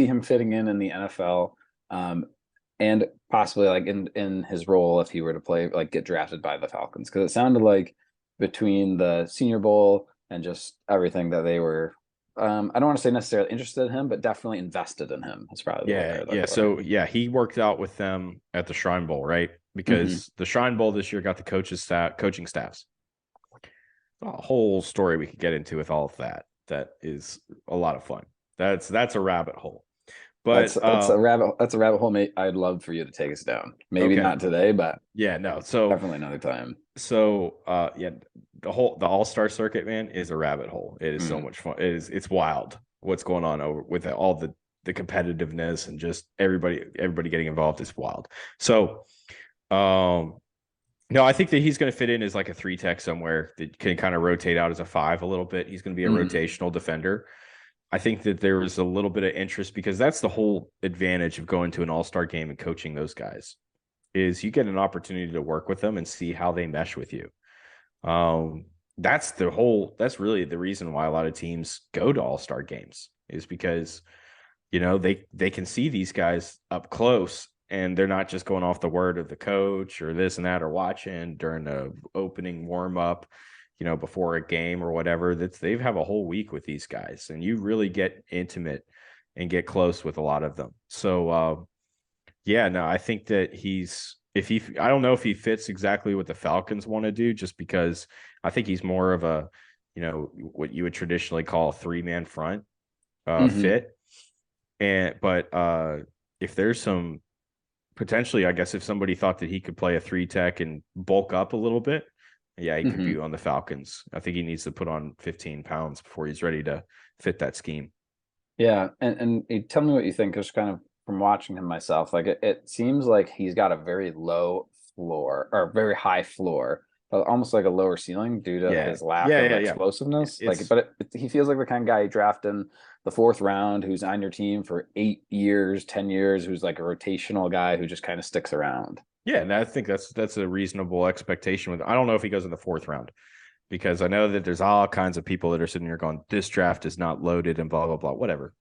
him fitting in the NFL, and possibly like in his role if he were to play, like get drafted by the Falcons? Because it sounded like between the Senior Bowl and just everything that they were, I don't want to say necessarily interested in him, but definitely invested in him. That's probably So he worked out with them at the Shrine Bowl, right? Because the Shrine Bowl this year got the coaching staffs. A whole story we could get into with all of that. That is a lot of fun. That's a rabbit hole. But that's a rabbit hole. I'd love for you to take us down. Maybe not today, but definitely another time. So the All-Star circuit, man, is a rabbit hole. It is so much fun. It's wild what's going on over with all the competitiveness and just everybody getting involved is wild. So no, I think that he's going to fit in as like a 3-tech somewhere that can kind of rotate out as a 5 a little bit. He's going to be a rotational defender. I think that there was a little bit of interest because that's the whole advantage of going to an all-star game and coaching those guys is you get an opportunity to work with them and see how they mesh with you. That's really the reason why a lot of teams go to all-star games is because, they can see these guys up close and they're not just going off the word of the coach or this and that or watching during the opening warm-up, before a game or whatever. They have a whole week with these guys and you really get intimate and get close with a lot of them. So I think that I don't know if he fits exactly what the Falcons want to do, just because I think he's more of a, what you would traditionally call a 3-man front fit. But if there's some potentially, I guess if somebody thought that he could play a 3-tech and bulk up a little bit, he could be on the Falcons. I think he needs to put on 15 pounds before he's ready to fit that scheme. Yeah. And tell me what you think, just kind of from watching him myself. Like it seems like he's got a very low floor or very high floor, but almost like a lower ceiling due to his lack of explosiveness. He feels like the kind of guy you draft in the 4th round who's on your team for 8 years, 10 years, who's like a rotational guy who just kind of sticks around. Yeah, and I think that's a reasonable expectation. I don't know if he goes in the 4th round because I know that there's all kinds of people that are sitting here going, this draft is not loaded and blah, blah, blah. Whatever,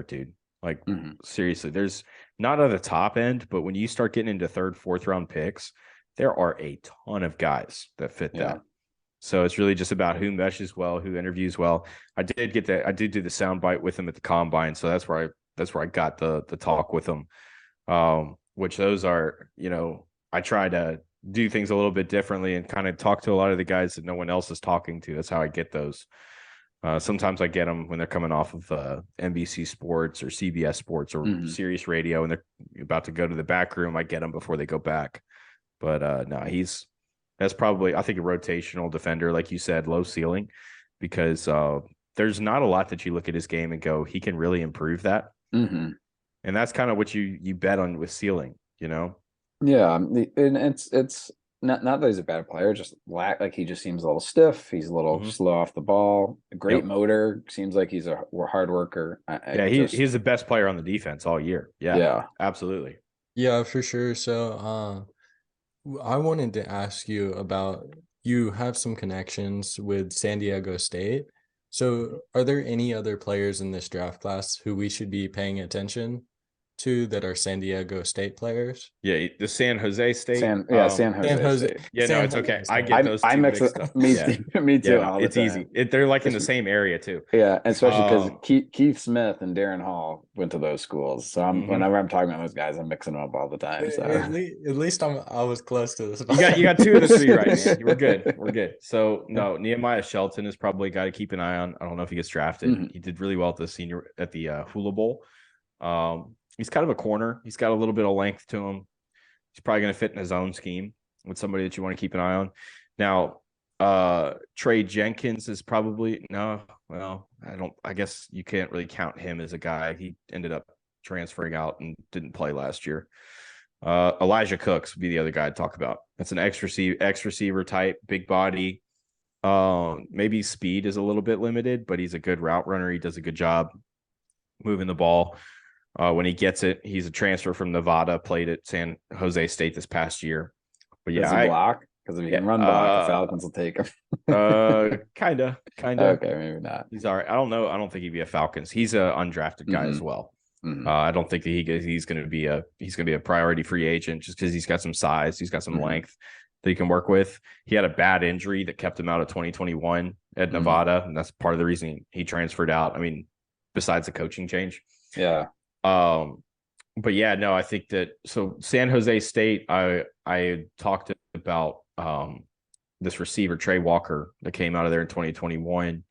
dude. Like, seriously, there's not at the top end, but when you start getting into 3rd, 4th round picks, there are a ton of guys that fit that. So it's really just about who meshes well, who interviews well. I did do the soundbite with him at the combine. So that's where I got the talk with him. Which those are, I try to do things a little bit differently and kind of talk to a lot of the guys that no one else is talking to. That's how I get those. Sometimes I get them when they're coming off of NBC Sports or CBS Sports or Sirius Radio and they're about to go to the back room. I get them before they go back. But that's probably, I think, a rotational defender, like you said, low ceiling, because there's not a lot that you look at his game and go, he can really improve that. And that's kind of what you bet on with ceiling, Yeah, and it's not that he's a bad player, just he just seems a little stiff. He's a little slow off the ball. A great motor. Seems like he's a hard worker. He's the best player on the defense all year. Yeah, absolutely. Yeah, for sure. So I wanted to ask you about, you have some connections with San Diego State. So are there any other players in this draft class who we should be paying attention to that are San Diego State players? Yeah, the San Jose State. San Jose State. Yeah, no, it's okay. I get those two mixed up. Me too. Yeah, it's easy. They're like in the same area too. Yeah, especially because Keith Smith and Darren Hall went to those schools. So whenever I'm talking about those guys, I'm mixing them up all the time. So at least I was close to this. You got 2 of the 3 right, man. We're good. So no, Nehemiah Shelton is probably a guy to keep an eye on. I don't know if he gets drafted. He did really well at the Hula Bowl. He's kind of a corner. He's got a little bit of length to him. He's probably going to fit in his own scheme with somebody that you want to keep an eye on. Now, Trey Jenkins is probably I guess you can't really count him as a guy. He ended up transferring out and didn't play last year. Elijah Cooks would be the other guy I'd talk about. That's an X receiver type, big body. Maybe speed is a little bit limited, but he's a good route runner. He does a good job moving the ball. When he gets it, he's a transfer from Nevada, played at San Jose State this past year. But does he block? Because if he can run block, the Falcons will take him. Kind of. Okay, maybe not. He's all right. I don't know. I don't think he'd be a Falcons. He's an undrafted guy as well. I don't think that he's going to be a priority free agent just because he's got some size, he's got some length that he can work with. He had a bad injury that kept him out of 2021 at Nevada, and that's part of the reason he transferred out. I mean, besides the coaching change. Yeah. But yeah, no, I think that so San Jose State, I talked about this receiver Trey Walker that came out of there in 2021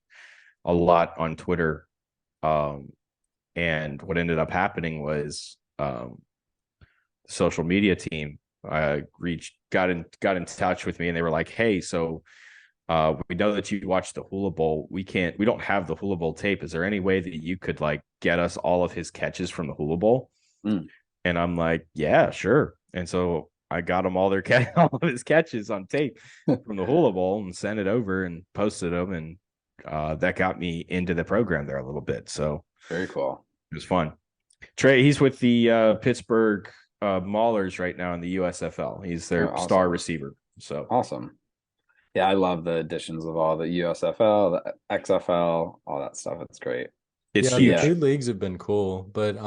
a lot on Twitter. And And what ended up happening was the social media team got in touch with me, and they were like, hey, so we know that you watched the Hula Bowl. We don't have the Hula Bowl tape. Is there any way that you could like get us all of his catches from the Hula Bowl? And I'm like, yeah, sure. And so I got him all of his catches on tape from the Hula Bowl and sent it over and posted them. And that got me into the program there a little bit. So very cool. It was fun. Trey, he's with the Pittsburgh Maulers right now in the USFL. He's their star receiver. So awesome. Yeah, I love the additions of all the USFL, the XFL, all that stuff. It's great. It's huge. The two leagues have been cool, but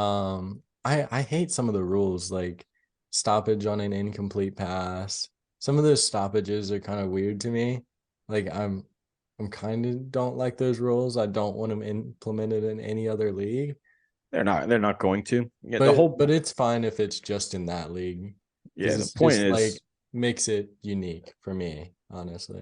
I hate some of the rules, like stoppage on an incomplete pass. Some of those stoppages are kind of weird to me. Like I'm kind of don't like those rules. I don't want them implemented in any other league. They're not going to. Yeah, but it's fine if it's just in that league. Yeah, the point is like makes it unique for me, honestly.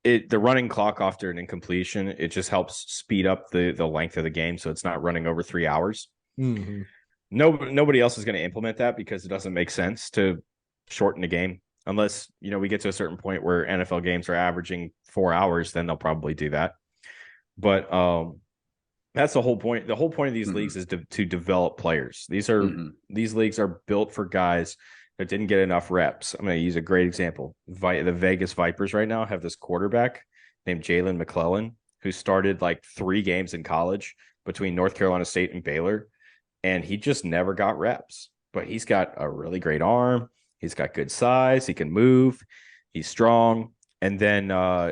The running clock after an incompletion, it just helps speed up the length of the game, so it's not running over 3 hours. Mm-hmm. Nobody else is going to implement that because it doesn't make sense to shorten the game unless we get to a certain point where NFL games are averaging 4 hours. Then they'll probably do that. But that's the whole point. The whole point of these leagues is to develop players. These leagues are built for guys that didn't get enough reps. I'm going to use a great example. The Vegas Vipers right now have this quarterback named Jalen McClellan who started like 3 games in college between North Carolina State and Baylor, and he just never got reps. But he's got a really great arm. He's got good size. He can move. He's strong. And then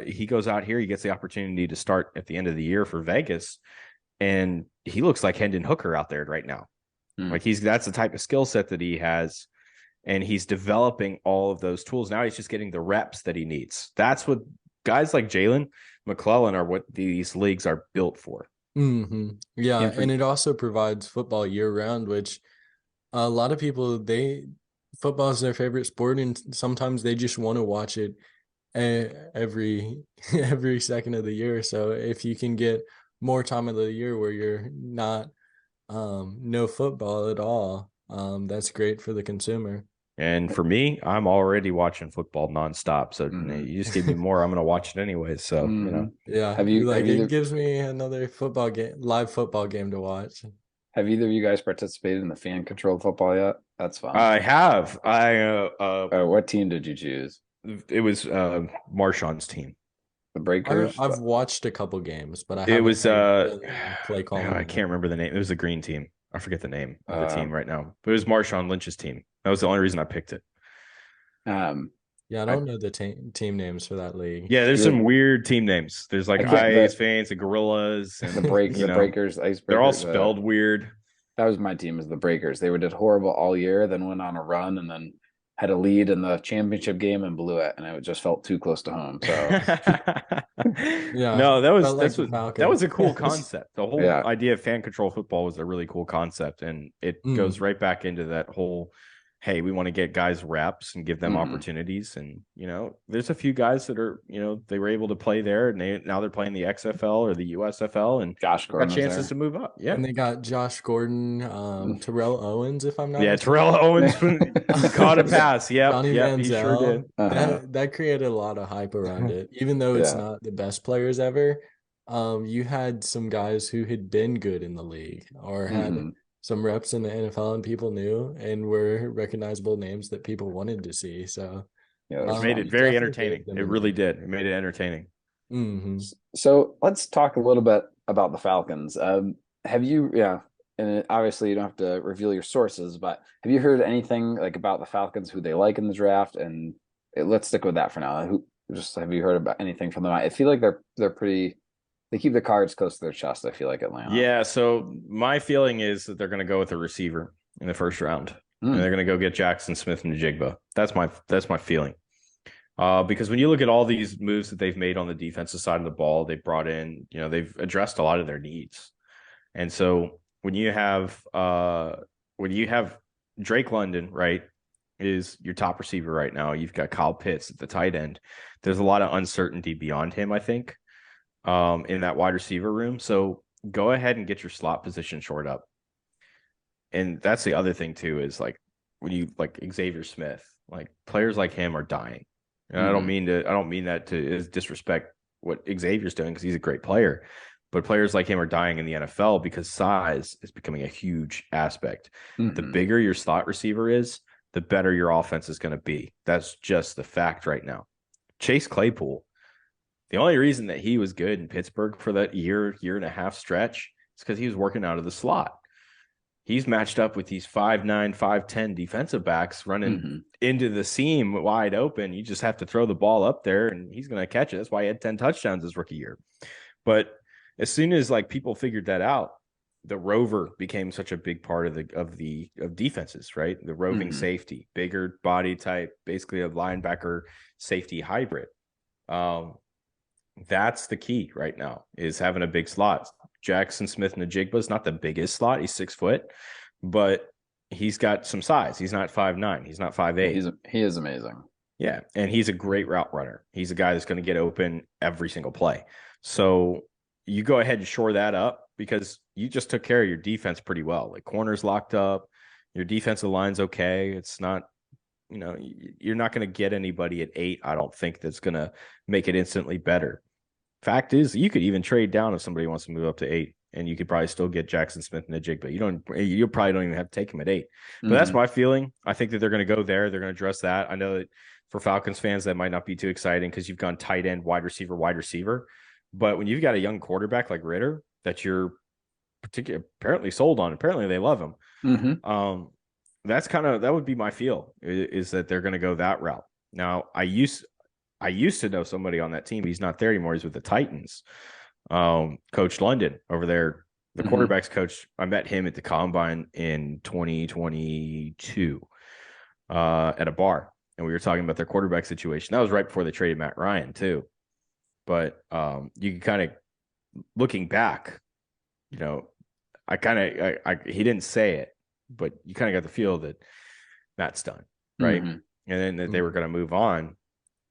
he goes out here. He gets the opportunity to start at the end of the year for Vegas, and he looks like Hendon Hooker out there right now. Like that's the type of skill set that he has. And he's developing all of those tools. Now he's just getting the reps that he needs. That's what guys like Jalen McClellan are what these leagues are built for. Mm-hmm. Yeah, and it also provides football year round, which a lot of people, football is their favorite sport, and sometimes they just want to watch it every second of the year. So if you can get more time of the year where you're not no football at all, that's great for the consumer. And for me, I'm already watching football nonstop. So you just give me more, I'm going to watch it anyways. So, Yeah. It gives me another live football game to watch. Have either of you guys participated in the fan controlled football yet? That's fun. I have. What team did you choose? It was Marshawn's team. The Breakers? I've watched a couple games, but play call. I can't remember the name. It was the green team. I forget the name of the team right now. But it was Marshawn Lynch's team. That was the only reason I picked it. Yeah, I don't know the team names for that league. Yeah, there's some weird team names. There's like Ice Fans and Gorillas and the Breakers. They're all spelled weird. That was my team, is the Breakers. They did horrible all year, then went on a run, and then had a lead in the championship game and blew it, and it just felt too close to home. So yeah, no, that was a cool concept. The whole idea of fan control football was a really cool concept, and it goes right back into that whole, hey, we want to get guys reps and give them opportunities. And there's a few guys that are they were able to play there, and now they're playing the XFL or the USFL, and Josh Gordon got chances to move up. Yeah, and they got Josh Gordon, Terrell Owens, if I'm not mistaken. Terrell Owens caught a pass. Yeah, he sure did. That created a lot of hype around it, even though it's not the best players ever. You had some guys who had been good in the league or had some reps in the NFL, and people knew and were recognizable names that people wanted to see. So it made it very entertaining. It really did. It made it entertaining. Mm-hmm. So let's talk a little bit about the Falcons. Have you, and obviously you don't have to reveal your sources, but have you heard anything like about the Falcons, who they like in the draft? And let's stick with that for now. Have you heard about anything from them? I feel like they're pretty. They keep the cards close to their chest, I feel like, Atlanta. Yeah, so my feeling is that they're going to go with a receiver in the first round. And they're going to go get Jaxon Smith-Njigba. That's my feeling. Because when you look at all these moves that they've made on the defensive side of the ball, they've brought in, they've addressed a lot of their needs. And so when you have Drake London, right, is your top receiver right now. You've got Kyle Pitts at the tight end. There's a lot of uncertainty beyond him, I think. In that wide receiver room. So go ahead and get your slot position shored up. And that's the other thing too, is like when you like Xavier Smith, like players like him are dying. And I don't mean that to disrespect what Xavier's doing, because he's a great player. But players like him are dying in the NFL because size is becoming a huge aspect. The bigger your slot receiver is, the better your offense is going to be. That's just the fact right now. Chase Claypool, the only reason that he was good in Pittsburgh for that year and a half stretch is because he was working out of the slot. He's matched up with these 5'9", 5'10" defensive backs running into the seam wide open. You just have to throw the ball up there and he's going to catch it. That's why he had 10 touchdowns his rookie year. But as soon as like people figured that out, the rover became such a big part of defenses, right? The roving safety, bigger body type, basically a linebacker safety hybrid. That's the key right now, is having a big slot. Jaxon Smith-Njigba is not the biggest slot. He's 6 foot, but he's got some size. He's not 5'9". He's not 5'8". He is amazing. Yeah, and he's a great route runner. He's a guy that's going to get open every single play. So you go ahead and shore that up, because you just took care of your defense pretty well. Like, corners locked up, your defensive line's okay. It's not, you're not going to get anybody at 8, I don't think, that's going to make it instantly better. Fact is, you could even trade down if somebody wants to move up to 8, and you could probably still get Jaxon Smith-Njigba. You probably don't even have to take him at 8. But that's my feeling. I think that they're going to go there. They're going to address that. I know that for Falcons fans, that might not be too exciting because you've gone tight end, wide receiver. But when you've got a young quarterback like Ritter that you're apparently sold on, apparently they love him. That would be my feel, is that they're going to go that route. Now, I used to know somebody on that team. He's not there anymore. He's with the Titans. Coach London over there, the quarterback's coach. I met him at the Combine in 2022 at a bar, and we were talking about their quarterback situation. That was right before they traded Matt Ryan too. But you can kind of, looking back, he didn't say it, but you kind of got the feel that Matt's done, right? And then that they were going to move on.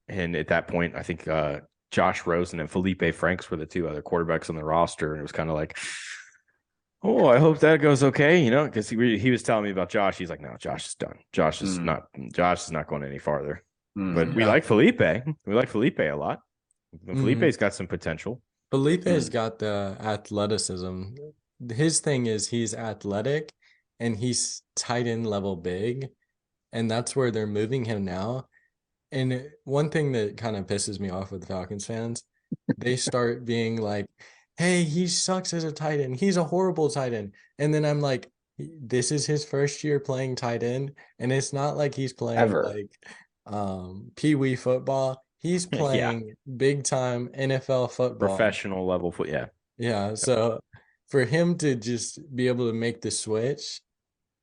And at that point, I think Josh Rosen and Felipe Franks were the 2 other quarterbacks on the roster. And it was kind of like, oh, I hope that goes okay, because he was telling me about Josh. He's like, no, Josh is done. Josh is not going any farther. But we like Felipe. We like Felipe a lot. Felipe's got some potential. Felipe's got the athleticism. His thing is he's athletic and he's tight end level big. And that's where they're moving him now. And one thing that kind of pisses me off with the Falcons fans, they start being like, hey, he sucks as a tight end. He's a horrible tight end. And then I'm like, this is his first year playing tight end. And it's not like he's playing pee-wee football. He's playing big time NFL football. Professional level football. Yeah. So for him to just be able to make the switch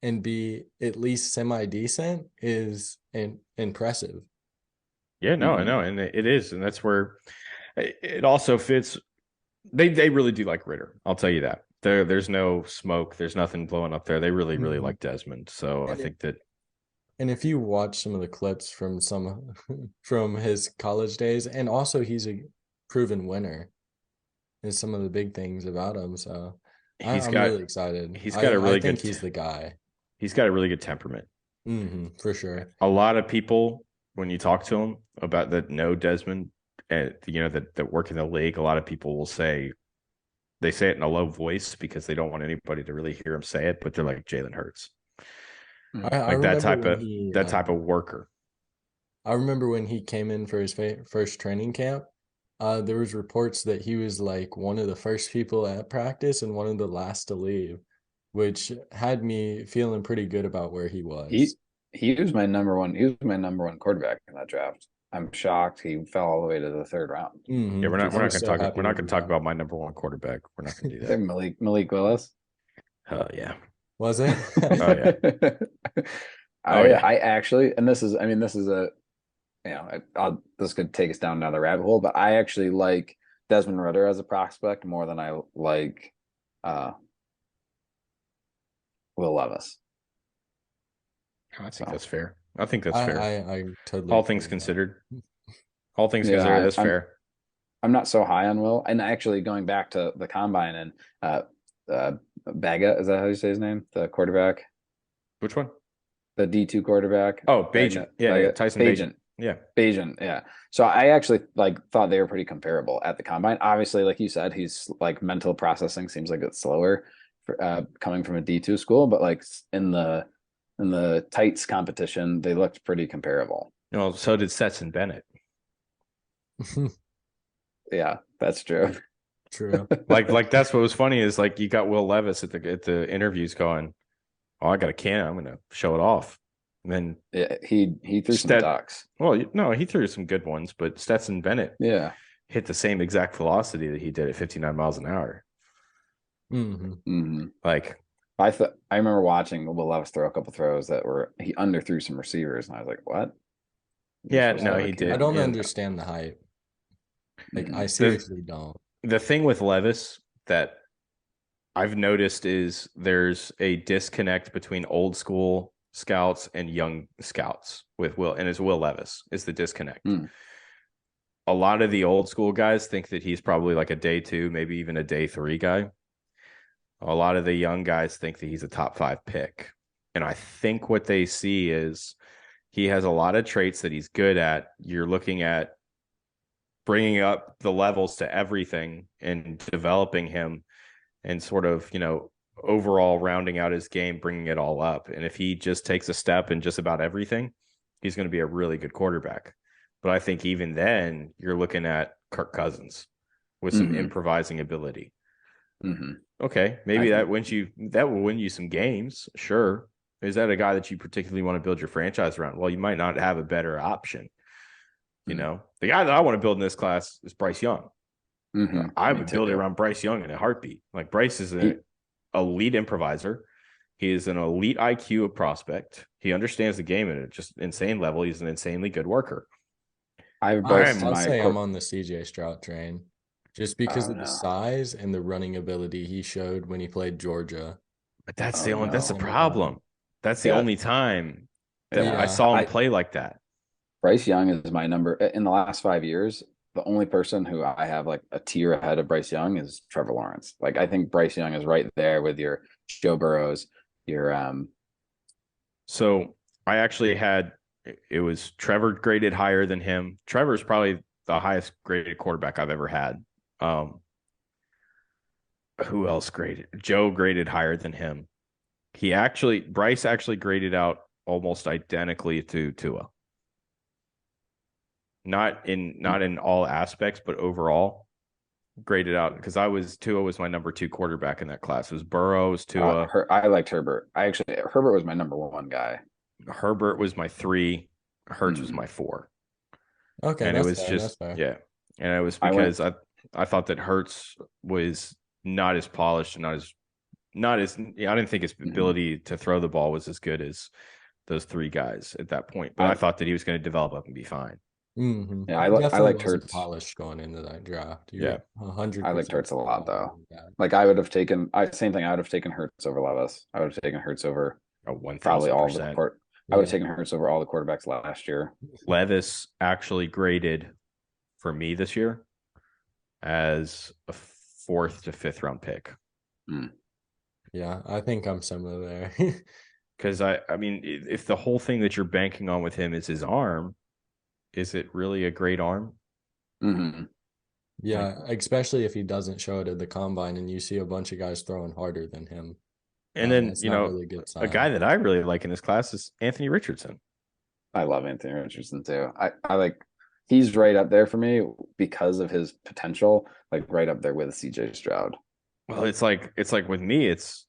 and be at least semi-decent is impressive. Yeah, no, I know. And it is. And that's where it also fits. They really do like Ritter. I'll tell you that. There's no smoke. There's nothing blowing up there. They really, really like Desmond. So I think that. And if you watch some of the clips from from his college days, and also he's a proven winner, is some of the big things about him. So I'm really excited. He's got I think he's the guy. He's got a really good temperament. For sure. A lot of people, when you talk to them about that, know Desmond, and that work in the league, a lot of people will say, they say it in a low voice because they don't want anybody to really hear him say it, but they're like Jalen Hurts. I that type of worker. I remember when he came in for his first training camp, there was reports that he was like one of the first people at practice and one of the last to leave, which had me feeling pretty good about where he was. He was my number one. He was my number 1 quarterback in that draft. I'm shocked he fell all the way to the 3rd round. Yeah, we're not going to talk about my number 1 quarterback. We're not going to do that. Malik Willis. Oh yeah. Was it? Oh yeah. I actually, and this is a, this could take us down another rabbit hole, but I actually like Desmond Ritter as a prospect more than I like Will Levis. I think that's fair. I think that's fair. I totally. All things considered. All things considered, that's fair. I'm not so high on Will. And actually, going back to the combine and Baga, is that how you say his name? The quarterback, Which one? the D2 quarterback. Oh, Bajan. Yeah, Tyson Bajan. Yeah. Bajan, yeah. So I actually thought they were pretty comparable at the combine. Obviously, like you said, he's mental processing seems like it's slower for, coming from a D2 school, but in the tights competition, they looked pretty comparable. Well, so did Stetson Bennett. Yeah, that's true. True. like that's what was funny is you got Will Levis at the interviews going, "Oh, I got a can. I'm gonna show it off." And then he threw some ducks. Well, no, he threw some good ones, but Stetson Bennett hit the same exact velocity that he did at 59 miles an hour. I remember watching Will Levis throw a couple throws that he underthrew some receivers, and I was like, "What?" Yeah, no, he did. I don't understand the hype. I seriously don't. The thing with Levis that I've noticed is there's a disconnect between old school scouts and young scouts with Will, and it's Will Levis is the disconnect. A lot of the old school guys think that he's probably a day 2, maybe even a day 3 guy. A lot of the young guys think that he's a top 5 pick. And I think what they see is he has a lot of traits that he's good at. You're looking at bringing up the levels to everything and developing him and sort of, overall rounding out his game, bringing it all up. And if he just takes a step in just about everything, he's going to be a really good quarterback. But I think even then you're looking at Kirk Cousins with some improvising ability. Okay. Maybe that will win you some games. Sure. Is that a guy that you particularly want to build your franchise around? Well, you might not have a better option. The guy that I want to build in this class is Bryce Young. I would build it around Bryce Young in a heartbeat. Bryce is an elite improviser. He is an elite IQ prospect. He understands the game at a just insane level. He's an insanely good worker. I'll say I'm on the CJ Stroud train just because of the size and the running ability he showed when he played Georgia. But that's the problem. That's the only time I saw him play like that. Bryce Young is my number in the last 5 years. The only person who I have a tier ahead of Bryce Young is Trevor Lawrence. I think Bryce Young is right there with your Joe Burrows, your So I actually had it was Trevor graded higher than him. Trevor is probably the highest graded quarterback I've ever had. Who else graded? Joe graded higher than him. Bryce actually graded out almost identically to Tua. Not in all aspects, but overall graded out because Tua was my number 2 quarterback in that class. It was Burrow, it was Tua. I liked Herbert. Herbert was my number 1 guy. Herbert was my 3. Hertz was my 4. Okay, and it was just and it was because I thought that Hertz was not as polished and I didn't think his ability to throw the ball was as good as those 3 guys at that point. But I thought that he was going to develop up and be fine. Yeah, I liked Hurts polished going into that draft. Yeah, 100%. I liked Hurts a lot though. I would have taken same thing. I would have taken Hurts over Levis. I would have taken Hurts over probably all of the court. I would have taken Hurts over all the quarterbacks last year. Levis actually graded for me this year as a 4th to 5th round pick. Yeah, I think I'm similar there. Because I mean, if the whole thing that you're banking on with him is his arm, is it really a great arm? Yeah, especially if he doesn't show it at the combine and you see a bunch of guys throwing harder than him. And then, really a guy that I really like in this class is Anthony Richardson. I love Anthony Richardson too. He's right up there for me because of his potential, right up there with CJ Stroud. Well, it's like with me, it's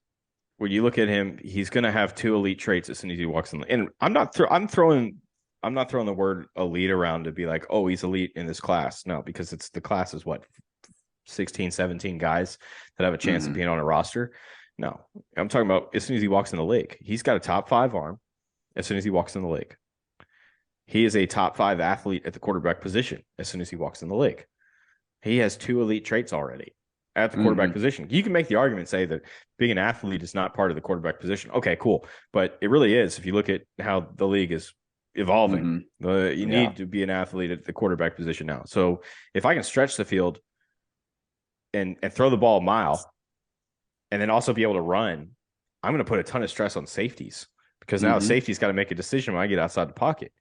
when you look at him, he's going to have 2 elite traits as soon as he walks in. And I'm not throwing the word elite around to be like, oh, he's elite in this class. No, because the class is 16, 17 guys that have a chance of being on a roster. No, I'm talking about as soon as he walks in the league, he's got a top 5 arm. As soon as he walks in the league, he is a top 5 athlete at the quarterback position. As soon as he walks in the league, he has 2 elite traits already at the quarterback position. You can make the argument, say that being an athlete is not part of the quarterback position. Okay, cool. But it really is. If you look at how the league is evolving. You need to be an athlete at the quarterback position now. So if I can stretch the field and throw the ball a mile and then also be able to run, I'm going to put a ton of stress on safeties, because now the safety's got to make a decision when I get outside the pocket.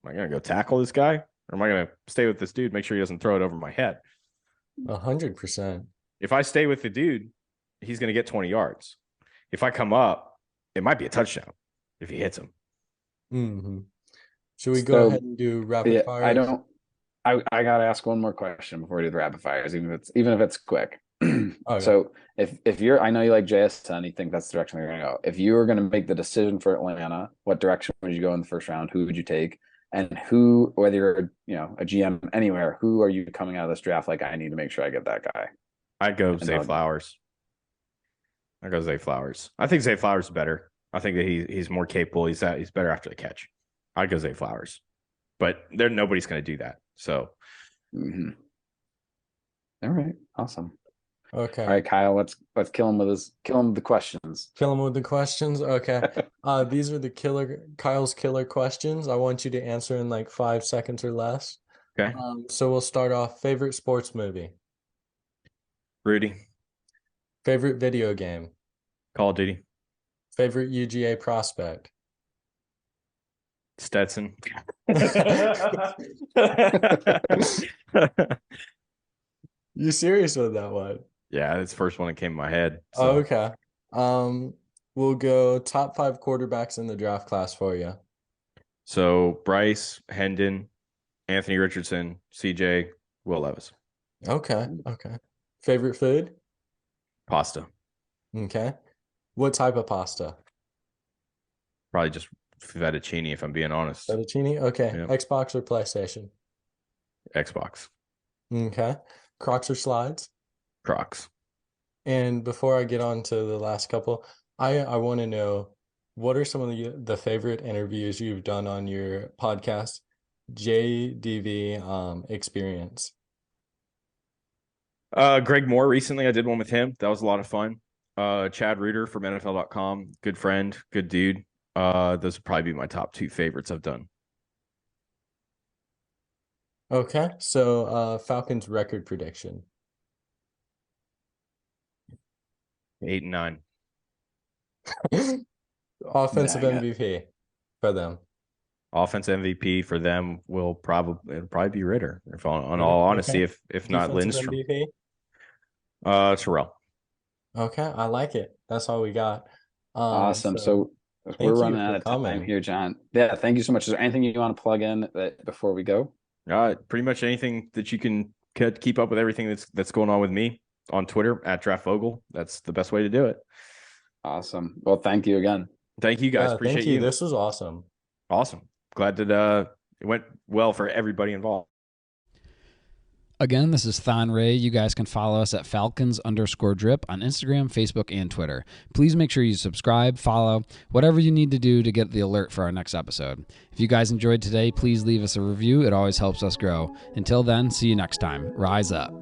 Am I going to go tackle this guy, or am I going to stay with this dude, make sure he doesn't throw it over my head? 100%. If I stay with the dude, he's going to get 20 yards. If I come up, it might be a touchdown if he hits him. Should we go ahead and do rapid fire? I got to ask one more question before we do the rapid fires, even if it's quick. Okay. So if you're, I know you like JSN, you think that's the direction they're going to go. If you were going to make the decision for Atlanta, what direction would you go in the first round? Who would you take? And who, whether you're a GM anywhere, who are you coming out of this draft like, I need to make sure I get that guy? I'd go Zay Flowers. I think Zay Flowers is better. I think that he's more capable. He's better after the catch. I'd go Zay Flowers, but nobody's going to do that. So, all right, awesome. Okay. All right, Kyle, let's kill him with the questions. Kill him with the questions. Okay. These are Kyle's killer questions. I want you to answer in like 5 seconds or less. Okay. So we'll start off. Favorite sports movie? Rudy. Favorite video game? Call of Duty. Favorite UGA prospect? Stetson. You serious with that one? Yeah, that's the first one that came to my head. So. Oh, okay. We'll go top 5 quarterbacks in the draft class for you. So Bryce, Hendon, Anthony Richardson, CJ, Will Levis. Okay. Favorite food? Pasta. Okay. What type of pasta? Probably just fettuccine, if I'm being honest. Fettuccine? Okay. Yep. Xbox or PlayStation? Xbox. Okay. Crocs or slides? Crocs. And before I get on to the last couple, I want to know, what are some of the favorite interviews you've done on your podcast, JDV Experience? Greg Moore, recently I did one with him. That was a lot of fun. Chad Reuter from NFL.com, good friend, good dude. Those would probably be my top 2 favorites I've done. Okay, so Falcons record prediction. 8-9. Offensive MVP for them. Offensive MVP for them will probably be Ritter. If on all honesty, if not Defensive Lindstrom. MVP? Terrell. Okay, I like it. That's all we got. Awesome. So we're running out of time here, John. Yeah, thank you so much. Is there anything you want to plug in before we go? Pretty much anything that you can keep up with everything that's going on with me on Twitter at Draft Vogel. That's the best way to do it. Awesome. Well, thank you again. Thank you guys. Appreciate thank you. This was awesome. Awesome. Glad that it went well for everybody involved. Again, this is Thon Ray. You guys can follow us at Falcons_drip on Instagram, Facebook, and Twitter. Please make sure you subscribe, follow, whatever you need to do to get the alert for our next episode. If you guys enjoyed today, please leave us a review. It always helps us grow. Until then, see you next time. Rise up.